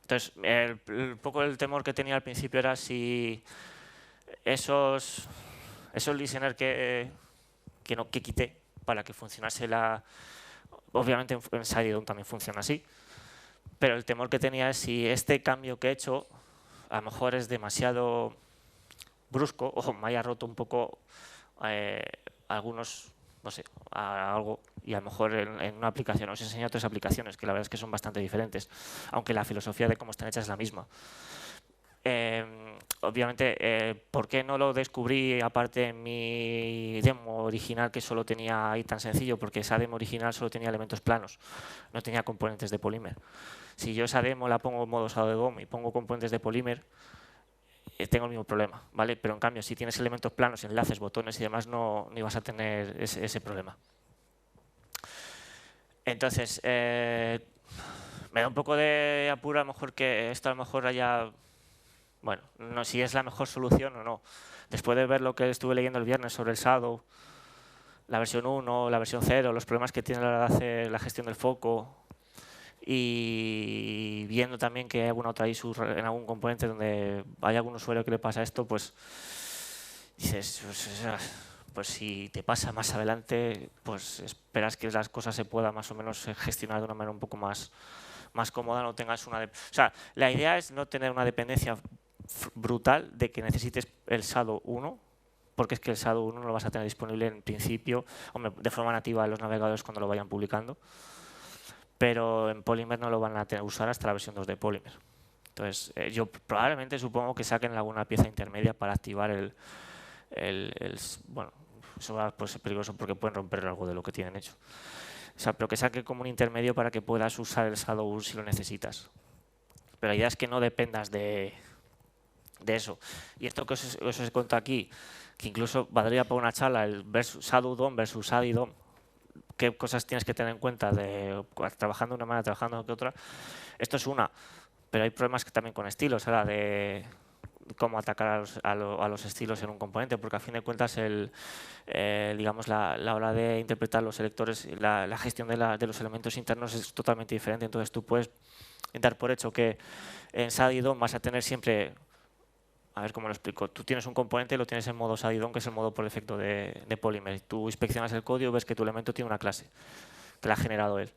Entonces, un poco el temor que tenía al principio era si esos listeners que quité para que funcionase obviamente en SideDOM también funciona así, pero el temor que tenía es si este cambio que he hecho a lo mejor es demasiado brusco o me haya roto un poco algunos no sé, a algo, y a lo mejor en una aplicación os enseño 3 aplicaciones que la verdad es que son bastante diferentes, aunque la filosofía de cómo están hechas es la misma. Obviamente, ¿por qué no lo descubrí aparte en mi demo original, que solo tenía ahí tan sencillo? Porque esa demo original solo tenía elementos planos, no tenía componentes de Polymer. Si yo esa demo la pongo en modo usado de DOM y pongo componentes de Polymer, tengo el mismo problema, ¿vale? Pero en cambio, si tienes elementos planos, enlaces, botones y demás, no ibas a tener ese problema. Entonces, me da un poco de apuro a lo mejor que esto a lo mejor haya... Bueno, no si es la mejor solución o no. Después de ver lo que estuve leyendo el viernes sobre el Shadow, la versión 1, la versión 0, los problemas que tiene a la hora de hacer la gestión del foco, y viendo también que hay alguna otra issue en algún componente donde hay algún usuario que le pasa esto, pues dices, pues si te pasa más adelante, pues esperas que las cosas se puedan más o menos gestionar de una manera un poco más cómoda, no tengas una... O sea, la idea es no tener una dependencia brutal de que necesites el Shadow 1, porque es que el Shadow 1 no lo vas a tener disponible en principio, hombre, de forma nativa en los navegadores cuando lo vayan publicando, pero en Polymer no lo van a tener usar hasta la versión 2 de Polymer. Entonces, yo probablemente supongo que saquen alguna pieza intermedia para activar bueno, eso va a ser peligroso porque pueden romper algo de lo que tienen hecho. O sea, pero que saque como un intermedio para que puedas usar el Shadow si lo necesitas. Pero la idea es que no dependas de eso. Y esto que os he contado aquí, que incluso valdría para una charla, el Shadow DOM versus ADI DOM, qué cosas tienes que tener en cuenta trabajando de una manera, trabajando de otra. Esto es una, pero hay problemas que también con estilos, ahora de cómo atacar a los estilos en un componente, porque a fin de cuentas digamos la hora de interpretar los selectores, la gestión de los elementos internos es totalmente diferente. Entonces tú puedes dar por hecho que en SAD y DOM vas a tener siempre, a ver cómo lo explico, tú tienes un componente y lo tienes en modo SAD y DOM, que es el modo por defecto de Polymer. Tú inspeccionas el código, ves que tu elemento tiene una clase que la ha generado él.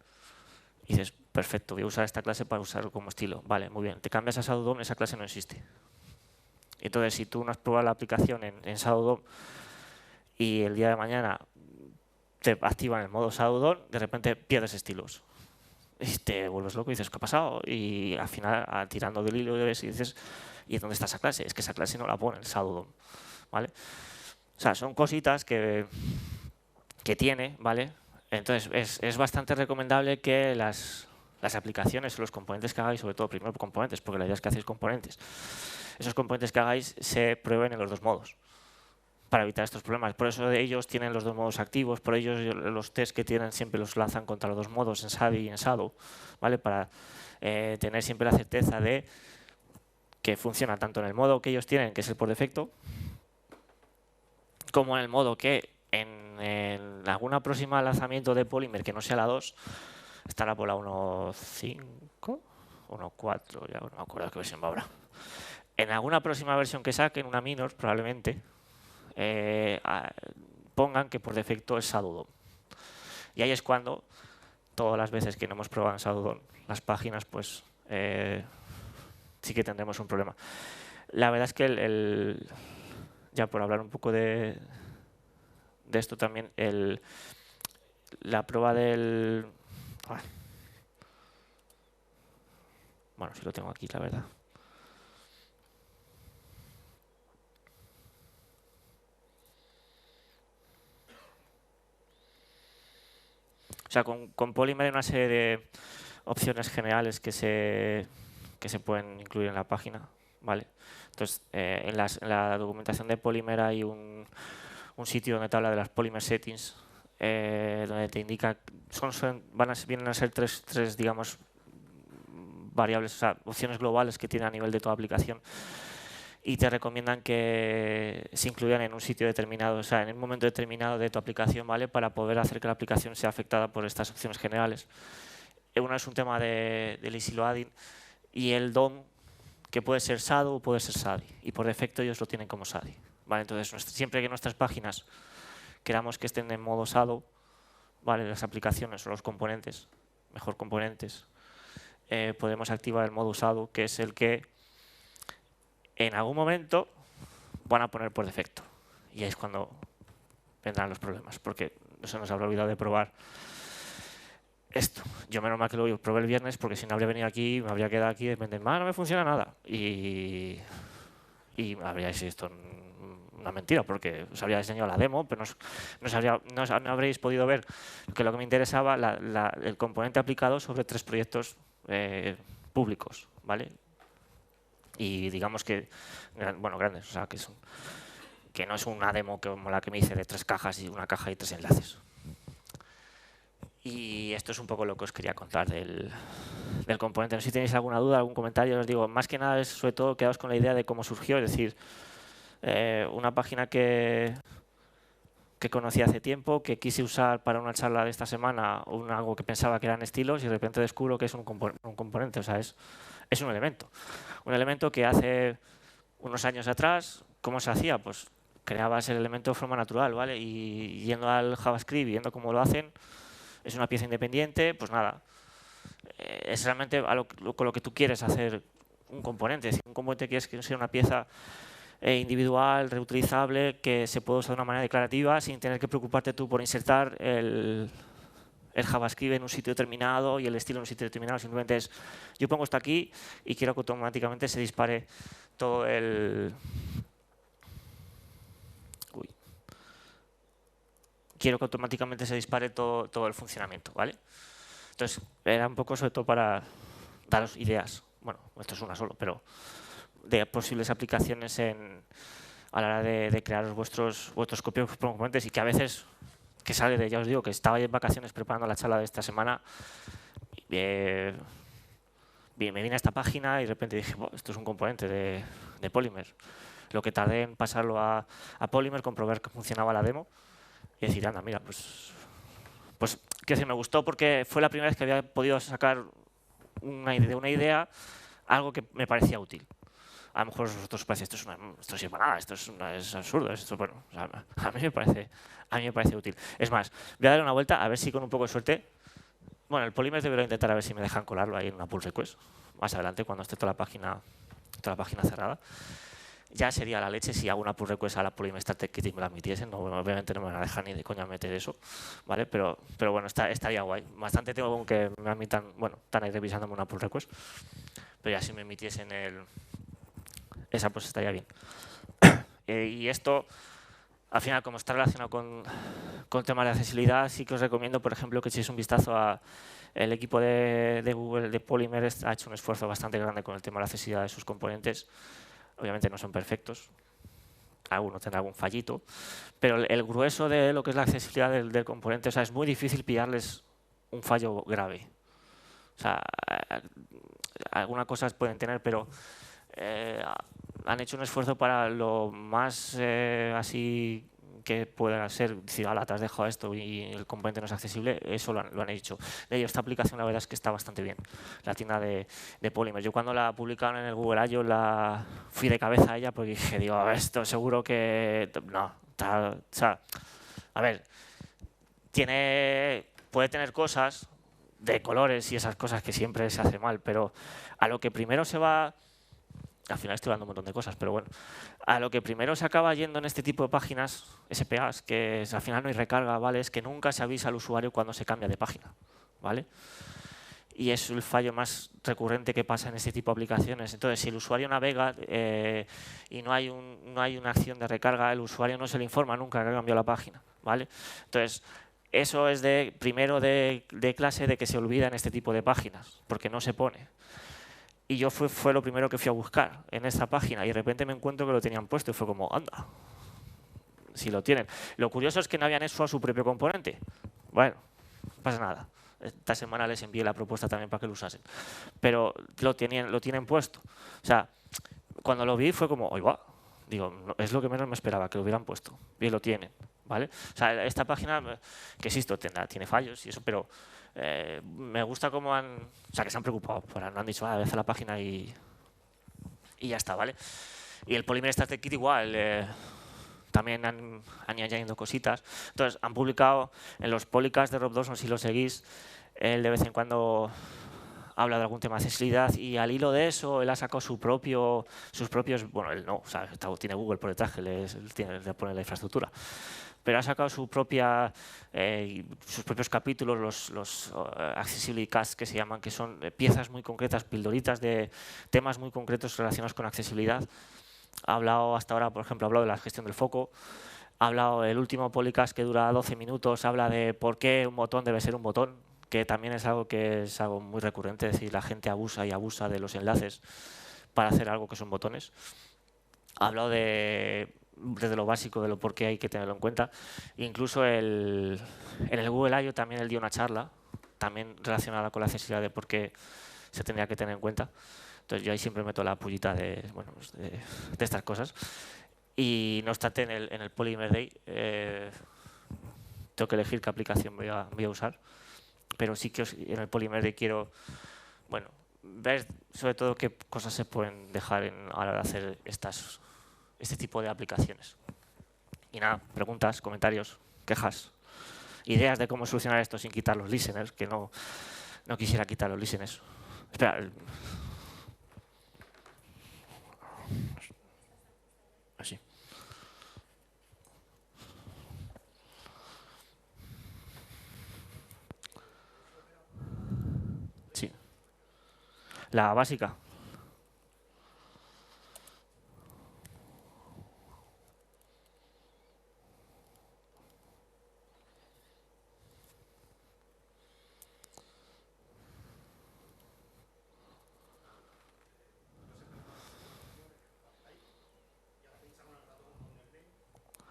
Y dices, perfecto, voy a usar esta clase para usarlo como estilo. Vale, muy bien. Te cambias a SAD DOM, esa clase no existe. Entonces, si tú no has probado la aplicación en Shadow DOM y el día de mañana te activan el modo Shadow DOM, de repente pierdes estilos. Y te vuelves loco y dices, ¿qué ha pasado? Y al final, tirando del hilo, ves y dices, ¿y dónde está esa clase? Es que esa clase no la pone en Shadow DOM, ¿vale? O sea, son cositas que tiene, ¿vale? Entonces, es bastante recomendable que las aplicaciones o los componentes que hagáis, sobre todo primero componentes, porque la idea es que hacéis componentes, esos componentes que hagáis se prueben en los dos modos para evitar estos problemas. Por eso ellos tienen los dos modos activos, por ello los tests que tienen siempre los lanzan contra los dos modos, en SADI y en Shadow, ¿vale? Para tener siempre la certeza de que funciona tanto en el modo que ellos tienen, que es el por defecto, como en el modo que en alguna próxima lanzamiento de Polymer que no sea la 2, estará por la 1.5, 1.4, ya no me acuerdo qué versión va ahora. En alguna próxima versión que saquen, una minor probablemente, pongan que por defecto es Shadow DOM. Y ahí es cuando, todas las veces que no hemos probado en Shadow DOM las páginas, pues sí que tendremos un problema. La verdad es que ya por hablar un poco de esto también, la prueba del... Bueno, sí lo tengo aquí, la verdad. O sea, con Polymer hay una serie de opciones generales que se pueden incluir en la página, ¿vale? Entonces, en la documentación de Polymer hay un sitio donde te habla de las Polymer Settings, donde te indica, vienen a ser tres, digamos, variables, o sea, opciones globales que tiene a nivel de toda aplicación, y te recomiendan que se incluyan en un sitio determinado, o sea, en un momento determinado de tu aplicación, ¿vale? Para poder hacer que la aplicación sea afectada por estas opciones generales. Uno es un tema del easy loading y el DOM, que puede ser Shadow o puede ser SADI, y por defecto ellos lo tienen como SADI, ¿vale? Entonces, siempre que nuestras páginas queramos que estén en modo Shadow, ¿vale? Las aplicaciones o los componentes, mejor componentes, podemos activar el modo Shadow, que es el que en algún momento van a poner por defecto. Y ahí es cuando vendrán los problemas, porque no se nos habrá olvidado de probar esto. Yo menos mal que lo probé el viernes, porque si no habría venido aquí, me habría quedado aquí y de repente, no me funciona nada. Y me habríais visto una mentira, porque os habría enseñado la demo, pero no habréis podido ver que lo que me interesaba, el componente aplicado sobre 3 proyectos públicos, ¿vale? Y digamos que, bueno, grandes, o sea, que no es una demo como la que me hice de 3 cajas y una caja y 3 enlaces. Y esto es un poco lo que os quería contar del componente. No sé si tenéis alguna duda, algún comentario. Os digo, más que nada es sobre todo quedaos con la idea de cómo surgió, es decir, una página que conocí hace tiempo, que quise usar para una charla de esta semana, algo que pensaba que eran estilos y de repente descubro que es un componente, o sea, es un elemento. Un elemento que hace unos años atrás, ¿cómo se hacía? Pues creabas el elemento de forma natural, ¿vale? Y yendo al JavaScript, viendo cómo lo hacen, es una pieza independiente, pues nada, es realmente con lo que tú quieres hacer un componente. Si un componente quieres que sea una pieza individual, reutilizable, que se puede usar de una manera declarativa sin tener que preocuparte tú por insertar el JavaScript en un sitio determinado y el estilo en un sitio determinado. Simplemente es, yo pongo esto aquí y quiero que automáticamente se dispare todo quiero que automáticamente se dispare todo el funcionamiento, ¿vale? Entonces, era un poco sobre todo para daros ideas. Bueno, esto es una solo, pero de posibles aplicaciones a la hora de crear vuestros propios componentes y que a veces, que sale de, ya os digo, que estaba en vacaciones preparando la charla de esta semana, me vine a esta página y de repente dije, esto es un componente de Polymer. Lo que tardé en pasarlo a Polymer, comprobar que funcionaba la demo y decir, anda, mira, pues quiero decir, me gustó porque fue la primera vez que había podido sacar de una idea algo que me parecía útil. A lo mejor a vosotros os parece, esto es nada, esto es absurdo, bueno, o sea, a mí me parece útil. Es más, voy a darle una vuelta a ver si con un poco de suerte, bueno, el Polymer debería intentar a ver si me dejan colarlo ahí en una pull request más adelante cuando esté toda la página cerrada. Ya sería la leche si hago una pull request a la Polymer Starter Kit y me la admitiesen. No, obviamente no me van a dejar ni de coña meter eso, ¿vale? Pero bueno, estaría guay. Bastante tengo con que me admitan, bueno, están ahí revisándome una pull request, pero ya si me emitiesen esa, pues estaría bien. Y esto, al final, como está relacionado con temas de accesibilidad, sí que os recomiendo, por ejemplo, que echéis un vistazo a el equipo de Google de Polymer. Ha hecho un esfuerzo bastante grande con el tema de la accesibilidad de sus componentes. Obviamente no son perfectos, alguno tendrá algún fallito, pero el grueso de lo que es la accesibilidad del componente, o sea, es muy difícil pillarles un fallo grave. O sea, algunas cosas pueden tener, pero han hecho un esfuerzo para lo más así que pueda ser, decir, ala, te has dejado esto y el componente no es accesible, eso lo han hecho. De ello, esta aplicación la verdad es que está bastante bien, la tienda de Polymer. Yo cuando la publicaron en el Google I.O. la fui de cabeza a ella porque dije, digo, esto seguro que... No, o sea, a ver, puede tener cosas de colores y esas cosas que siempre se hace mal, pero a lo que primero se va... Al final estoy hablando un montón de cosas, pero bueno. A lo que primero se acaba yendo en este tipo de páginas, SPAs, que al final no hay recarga, ¿vale? Es que nunca se avisa al usuario cuando se cambia de página, ¿vale? Y es el fallo más recurrente que pasa en este tipo de aplicaciones. Entonces, si el usuario navega y no hay una acción de recarga, el usuario no se le informa nunca que ha cambiado la página, ¿vale? Entonces, eso es primero de clase de que se olvida en este tipo de páginas, porque no se pone. Y yo fue lo primero que fui a buscar en esta página y de repente me encuentro que lo tenían puesto y fue como, anda, si lo tienen. Lo curioso es que no habían hecho a su propio componente. Bueno, no pasa nada. Esta semana les envié la propuesta también para que lo usasen. Pero lo tienen puesto. O sea, cuando lo vi fue como, oye, va. Digo, no, es lo que menos me esperaba, que lo hubieran puesto. Y lo tienen, ¿vale? O sea, esta página, que existo, tiene fallos y eso, pero me gusta cómo o sea, que se han preocupado. No han dicho, voy a hacer la página y ya está, ¿vale? Y el Polymer Starter Kit igual, también han ido añadiendo cositas. Entonces, han publicado en los Polycasts de Rob Dawson, si lo seguís, él de vez en cuando habla de algún tema de accesibilidad y al hilo de eso él ha sacado sus propios, bueno, él no, o sea, tiene Google por detrás, que le pone la infraestructura, pero ha sacado sus propios capítulos, los Accessibility Casts que se llaman, que son piezas muy concretas, pildoritas de temas muy concretos relacionados con accesibilidad. Ha hablado hasta ahora, por ejemplo, ha hablado de la gestión del foco, ha hablado del último podcast que dura 12 minutos, habla de por qué un botón debe ser un botón, que también es algo muy recurrente, es decir, la gente abusa y abusa de los enlaces para hacer algo que son botones. Ha hablado desde lo básico de lo por qué hay que tenerlo en cuenta. Incluso en el Google I.O. también él dio una charla, también relacionada con la accesibilidad de por qué se tendría que tener en cuenta. Entonces yo ahí siempre meto la pullita de estas cosas. Y no obstante, en el Polymer Day tengo que elegir qué aplicación voy a usar. Pero sí que en el Polymer Day quiero ver sobre todo qué cosas se pueden dejar a la hora de hacer este tipo de aplicaciones. Y nada, preguntas, comentarios, quejas, ideas de cómo solucionar esto sin quitar los listeners, que no quisiera quitar los listeners. Espera. Así. Sí. La básica.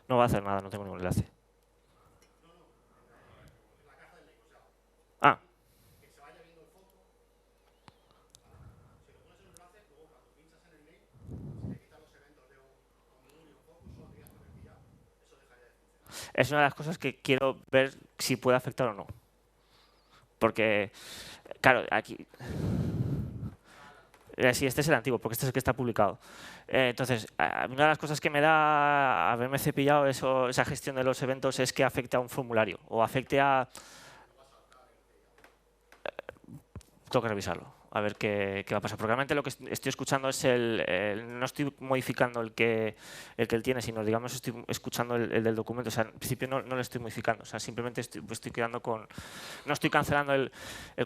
No va a hacer nada, no tengo ningún enlace. Ah. Es una de las cosas que quiero ver si puede afectar o no. Porque, claro, aquí... Sí, este es el antiguo, porque este es el que está publicado. Entonces, una de las cosas que me da haberme cepillado esa gestión de los eventos es que afecte a un formulario o afecte a... Tengo que revisarlo, a ver qué va a pasar. Porque realmente lo que estoy escuchando es no estoy modificando el que él tiene, sino digamos estoy escuchando el del documento. O sea, en principio no lo estoy modificando, o sea, simplemente estoy quedando con... No estoy cancelando el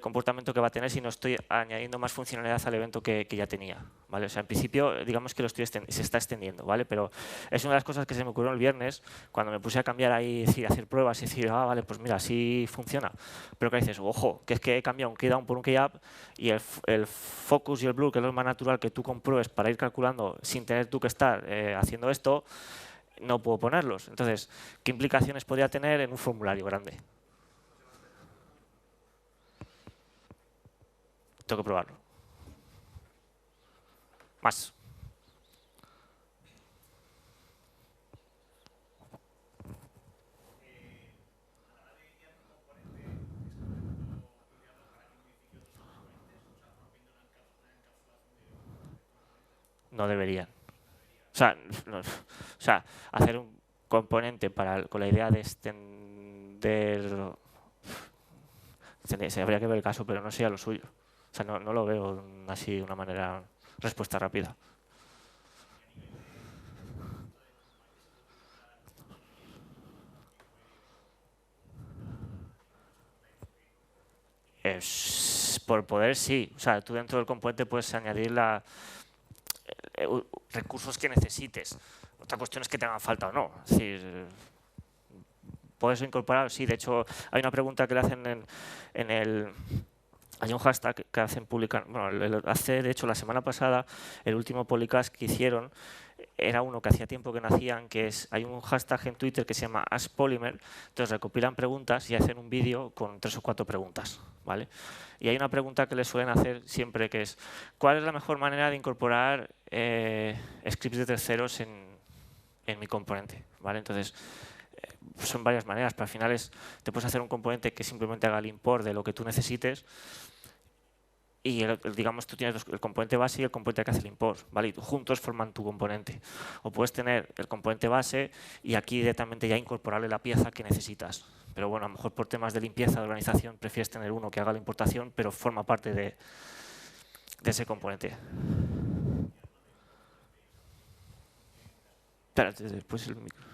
comportamiento que va a tener, sino estoy añadiendo más funcionalidad al evento que ya tenía, ¿vale? O sea, en principio, digamos que se está extendiendo, ¿vale? Pero es una de las cosas que se me ocurrió el viernes, cuando me puse a cambiar ahí, decir, hacer pruebas y decir, vale, pues mira, así funciona. Pero que dices, ojo, que es que he cambiado un keydown por un keyup y el focus y el blur, que es lo más natural que tú compruebes para ir calculando sin tener tú que estar haciendo esto, no puedo ponerlos. Entonces, ¿qué implicaciones podría tener en un formulario grande? Tengo que probarlo. Más. No deberían. O sea, hacer un componente con la idea de extender... Se habría que ver el caso, pero no sería lo suyo. O sea, no lo veo así de una manera respuesta rápida. Por poder, sí. O sea, tú dentro del componente puedes añadir recursos que necesites. Otra cuestión es que te hagan falta o no. Es decir, puedes incorporar, sí. De hecho, hay una pregunta que le hacen hay un hashtag que hacen publicar, bueno, hace de hecho la semana pasada, el último podcast que hicieron era uno que hacía tiempo que no hacían, hay un hashtag en Twitter que se llama AskPolymer, entonces recopilan preguntas y hacen un vídeo con 3 o 4 preguntas, ¿vale? Y hay una pregunta que les suelen hacer siempre que es, ¿cuál es la mejor manera de incorporar scripts de terceros en mi componente? ¿Vale? Entonces, son varias maneras, pero al final te puedes hacer un componente que simplemente haga el import de lo que tú necesites y digamos tú tienes el componente base y el componente que hace el import, ¿vale? Y juntos forman tu componente. O puedes tener el componente base y aquí directamente ya incorporarle la pieza que necesitas. Pero bueno, a lo mejor por temas de limpieza, de organización, prefieres tener uno que haga la importación, pero forma parte de ese componente. Espérate, después el micro.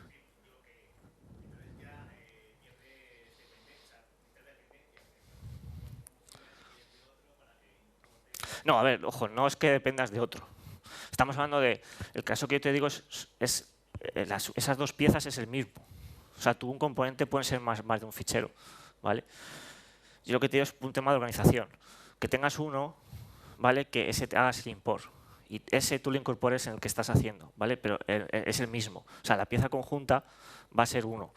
No, a ver, ojo, no es que dependas de otro. Estamos hablando de, el caso que yo te digo esas dos piezas es el mismo. O sea, un componente puede ser más de un fichero, ¿vale? Yo lo que te digo es un tema de organización. Que tengas uno, ¿vale? Que ese te hagas el import. Y ese tú lo incorpores en el que estás haciendo, ¿vale? Pero es el mismo. O sea, la pieza conjunta va a ser uno.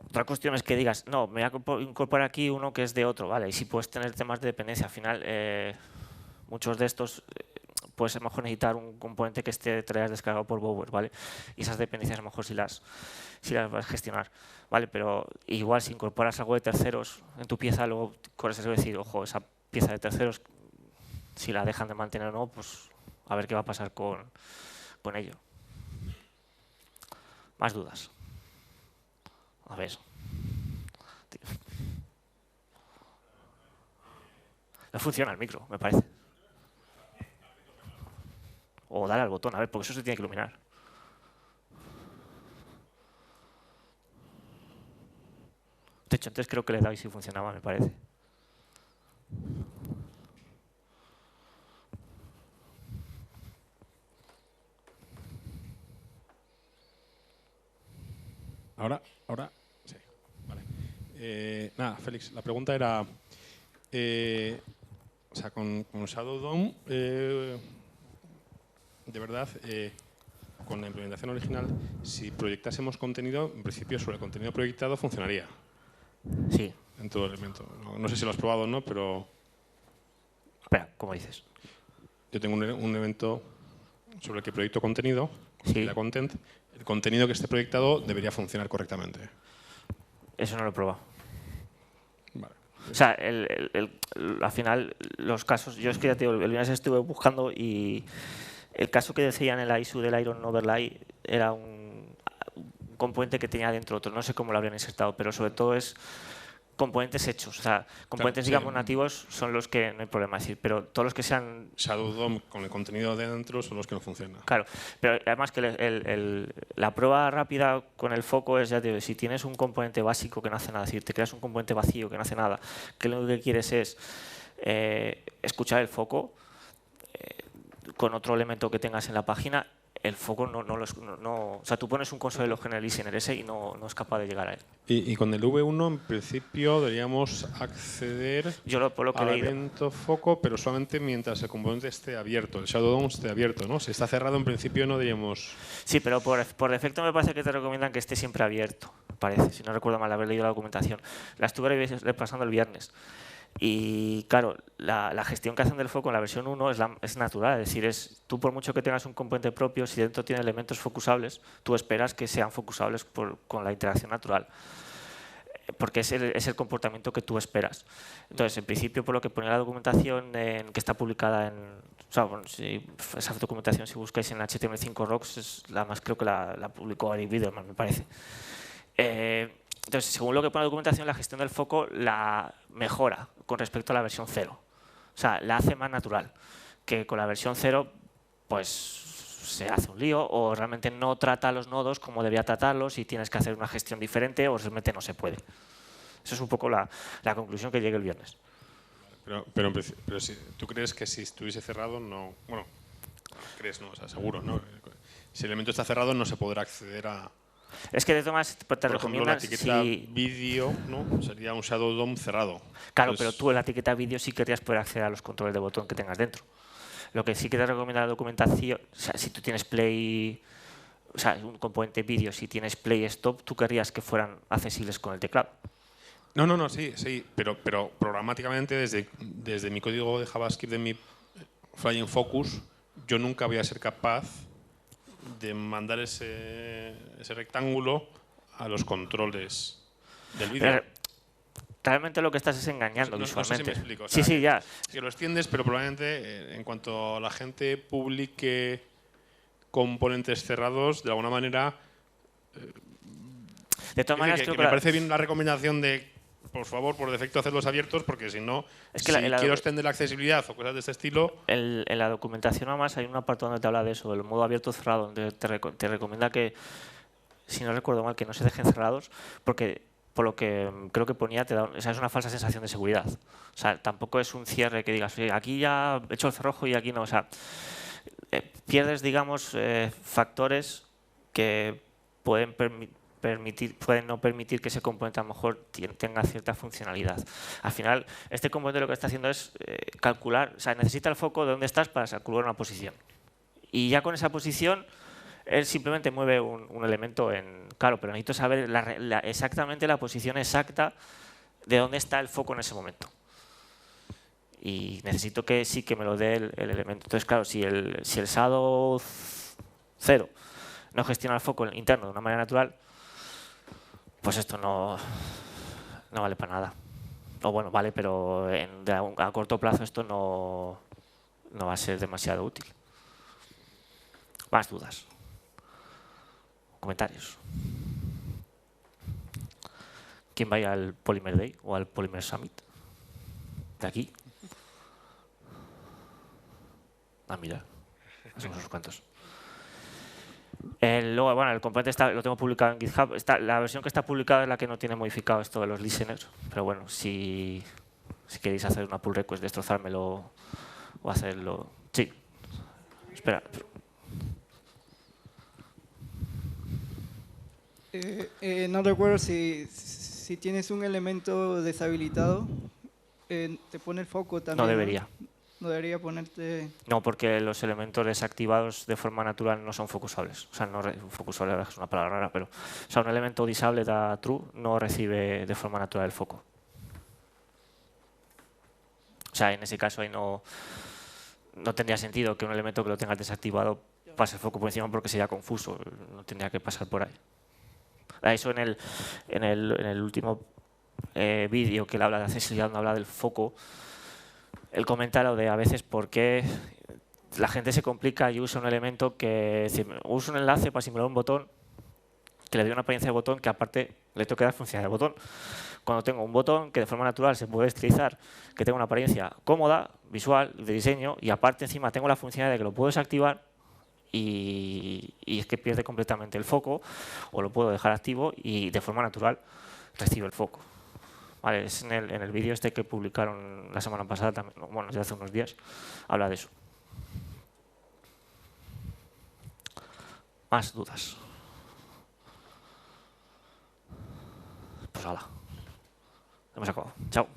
Otra cuestión es que digas, no, me voy a incorporar aquí uno que es de otro, ¿vale? Y si puedes tener temas de dependencia. Al final, muchos de estos puedes a lo mejor necesitar un componente que esté trayas descargado por Bower, ¿vale? Y esas dependencias a lo mejor si las vas a gestionar, ¿vale? Pero igual si incorporas algo de terceros en tu pieza, luego corres el riesgo de decir, ojo, esa pieza de terceros, si la dejan de mantener o no, pues a ver qué va a pasar con ello. Más dudas. A ver. No funciona el micro, me parece. O dale al botón, a ver, porque eso se tiene que iluminar. De hecho, antes creo que le he dado y sí funcionaba, me parece. Ahora, sí. Vale. Nada, Félix, la pregunta era, o sea, con Shadow DOM, de verdad, con la implementación original, si proyectásemos contenido, en principio sobre el contenido proyectado funcionaría. Sí. En todo elemento. No sé si lo has probado o no, pero... Espera, ¿cómo dices? Yo tengo un evento sobre el que proyecto contenido, Sí. la content. El contenido que esté proyectado debería funcionar correctamente. Eso no lo he probado. Vale. O sea, al final, los casos, yo es que ya te digo, el viernes estuve buscando y el caso que decían en la ISU del Iron Overlay era un componente que tenía dentro otro. No sé cómo lo habrían insertado, pero sobre todo es componentes hechos. O sea, componentes, claro, digamos, nativos son los que no hay problema. Es decir, pero todos los que sean... Shadow DOM con el contenido de dentro son los que no funcionan. Claro, pero además que la prueba rápida con el foco es, ya te digo, si tienes un componente básico que no hace nada, es decir, te creas un componente vacío que no hace nada, que lo único que quieres es escuchar el foco con otro elemento que tengas en la página, el foco no o sea, tú pones un console log en el listener ese y no es capaz de llegar a él. Y con el V1, en principio, deberíamos acceder Por lo que al he leído, evento foco, pero solamente mientras el componente esté abierto, el Shadow DOM esté abierto, ¿no? Si está cerrado, en principio no deberíamos... Sí, pero por defecto me parece que te recomiendan que esté siempre abierto, parece, si no recuerdo mal haber leído la documentación. La estuve repasando el viernes. Y claro, la gestión que hacen del foco en la versión 1 es natural, es decir, tú por mucho que tengas un componente propio, si dentro tiene elementos focusables, tú esperas que sean focusables con la interacción natural, porque es el comportamiento que tú esperas. Entonces, en principio, por lo que pone la documentación que está publicada en... O sea, bueno, esa documentación, si buscáis en HTML5 Rocks, es la más, creo que la publicó Ari Biderman, me parece. Entonces, según lo que pone la documentación, la gestión del foco la mejora con respecto a la versión 0. O sea, la hace más natural. Que con la versión 0, pues se hace un lío o realmente no trata a los nodos como debería tratarlos y tienes que hacer una gestión diferente o realmente no se puede. Esa es un poco la conclusión que llegué el viernes. Pero si, ¿tú crees que si estuviese cerrado no... Bueno, crees, no, o sea, seguro, ¿no? Si el elemento está cerrado no se podrá acceder a... Es que de todas maneras te recomiendan... Por ejemplo, la etiqueta vídeo, ¿no? Sería un Shadow DOM cerrado. Claro, Entonces, pero tú en la etiqueta vídeo sí querrías poder acceder a los controles de botón que tengas dentro. Lo que sí que te recomienda la documentación, o sea, si tú tienes play, o sea, un componente vídeo, si tienes play stop, tú querrías que fueran accesibles con el teclado. No, sí, pero programáticamente desde mi código de JavaScript de mi Flying Focus, yo nunca voy a ser capaz de mandar ese rectángulo a los controles del vídeo. Realmente lo que estás es engañando visualmente. No sé si me explico. O sea, sí, ya. Que lo extiendes, pero probablemente en cuanto la gente publique componentes cerrados, de alguna manera... De todas maneras, creo que me parece bien la recomendación de, por favor, por defecto, hacerlos abiertos, porque si no, si quiero extender la accesibilidad o cosas de este estilo... En la documentación, además, hay una parte donde te habla de eso, del modo abierto cerrado, donde te recomienda que, si no recuerdo mal, que no se dejen cerrados, porque por lo que creo que ponía, o sea, es una falsa sensación de seguridad. O sea, tampoco es un cierre que digas, oye, aquí ya he hecho el cerrojo y aquí no. O sea, pierdes, digamos, factores que pueden no permitir que ese componente a lo mejor tenga cierta funcionalidad. Al final, este componente lo que está haciendo es calcular, o sea, necesita el foco de dónde estás para calcular una posición. Y ya con esa posición, él simplemente mueve un elemento en... Claro, pero necesito saber exactamente la posición exacta de dónde está el foco en ese momento. Y necesito que sí que me lo dé el elemento. Entonces, claro, si el SADO 0 no gestiona el foco interno de una manera natural, pues esto no vale para nada. O bueno, vale, pero a corto plazo esto no va a ser demasiado útil. Más dudas. Comentarios. ¿Quién va a ir al Polymer Day o al Polymer Summit? ¿De aquí? Ah, mira. Somos unos cuantos. Luego, bueno, el componente lo tengo publicado en GitHub. La versión que está publicada es la que no tiene modificado esto de los listeners. Pero bueno, si queréis hacer una pull request, destrozármelo o hacerlo... Sí. Espera. No recuerdo si tienes un elemento deshabilitado, te pone el foco también. No debería. No debería ponerte... No, porque los elementos desactivados de forma natural no son focusables. O sea, focusable es una palabra rara, pero o sea, un elemento disable da true no recibe de forma natural el foco. O sea, en ese caso ahí no tendría sentido que un elemento que lo tenga desactivado pase el foco por encima porque sería confuso. No tendría que pasar por ahí. Eso en el último vídeo que él habla de accesibilidad, no habla del foco. Él comenta lo de a veces por qué la gente se complica y usa un elemento que usa un enlace para simular un botón que le dé una apariencia de botón que aparte le tengo que dar funcionalidad de botón. Cuando tengo un botón que de forma natural se puede estilizar, que tenga una apariencia cómoda, visual, de diseño, y aparte encima tengo la funcionalidad de que lo puedo desactivar y es que pierde completamente el foco, o lo puedo dejar activo y de forma natural recibe el foco. Vale, es en el vídeo este que publicaron la semana pasada, también, bueno, ya hace unos días, habla de eso. Más dudas. Pues hala. Hemos acabado. Chao.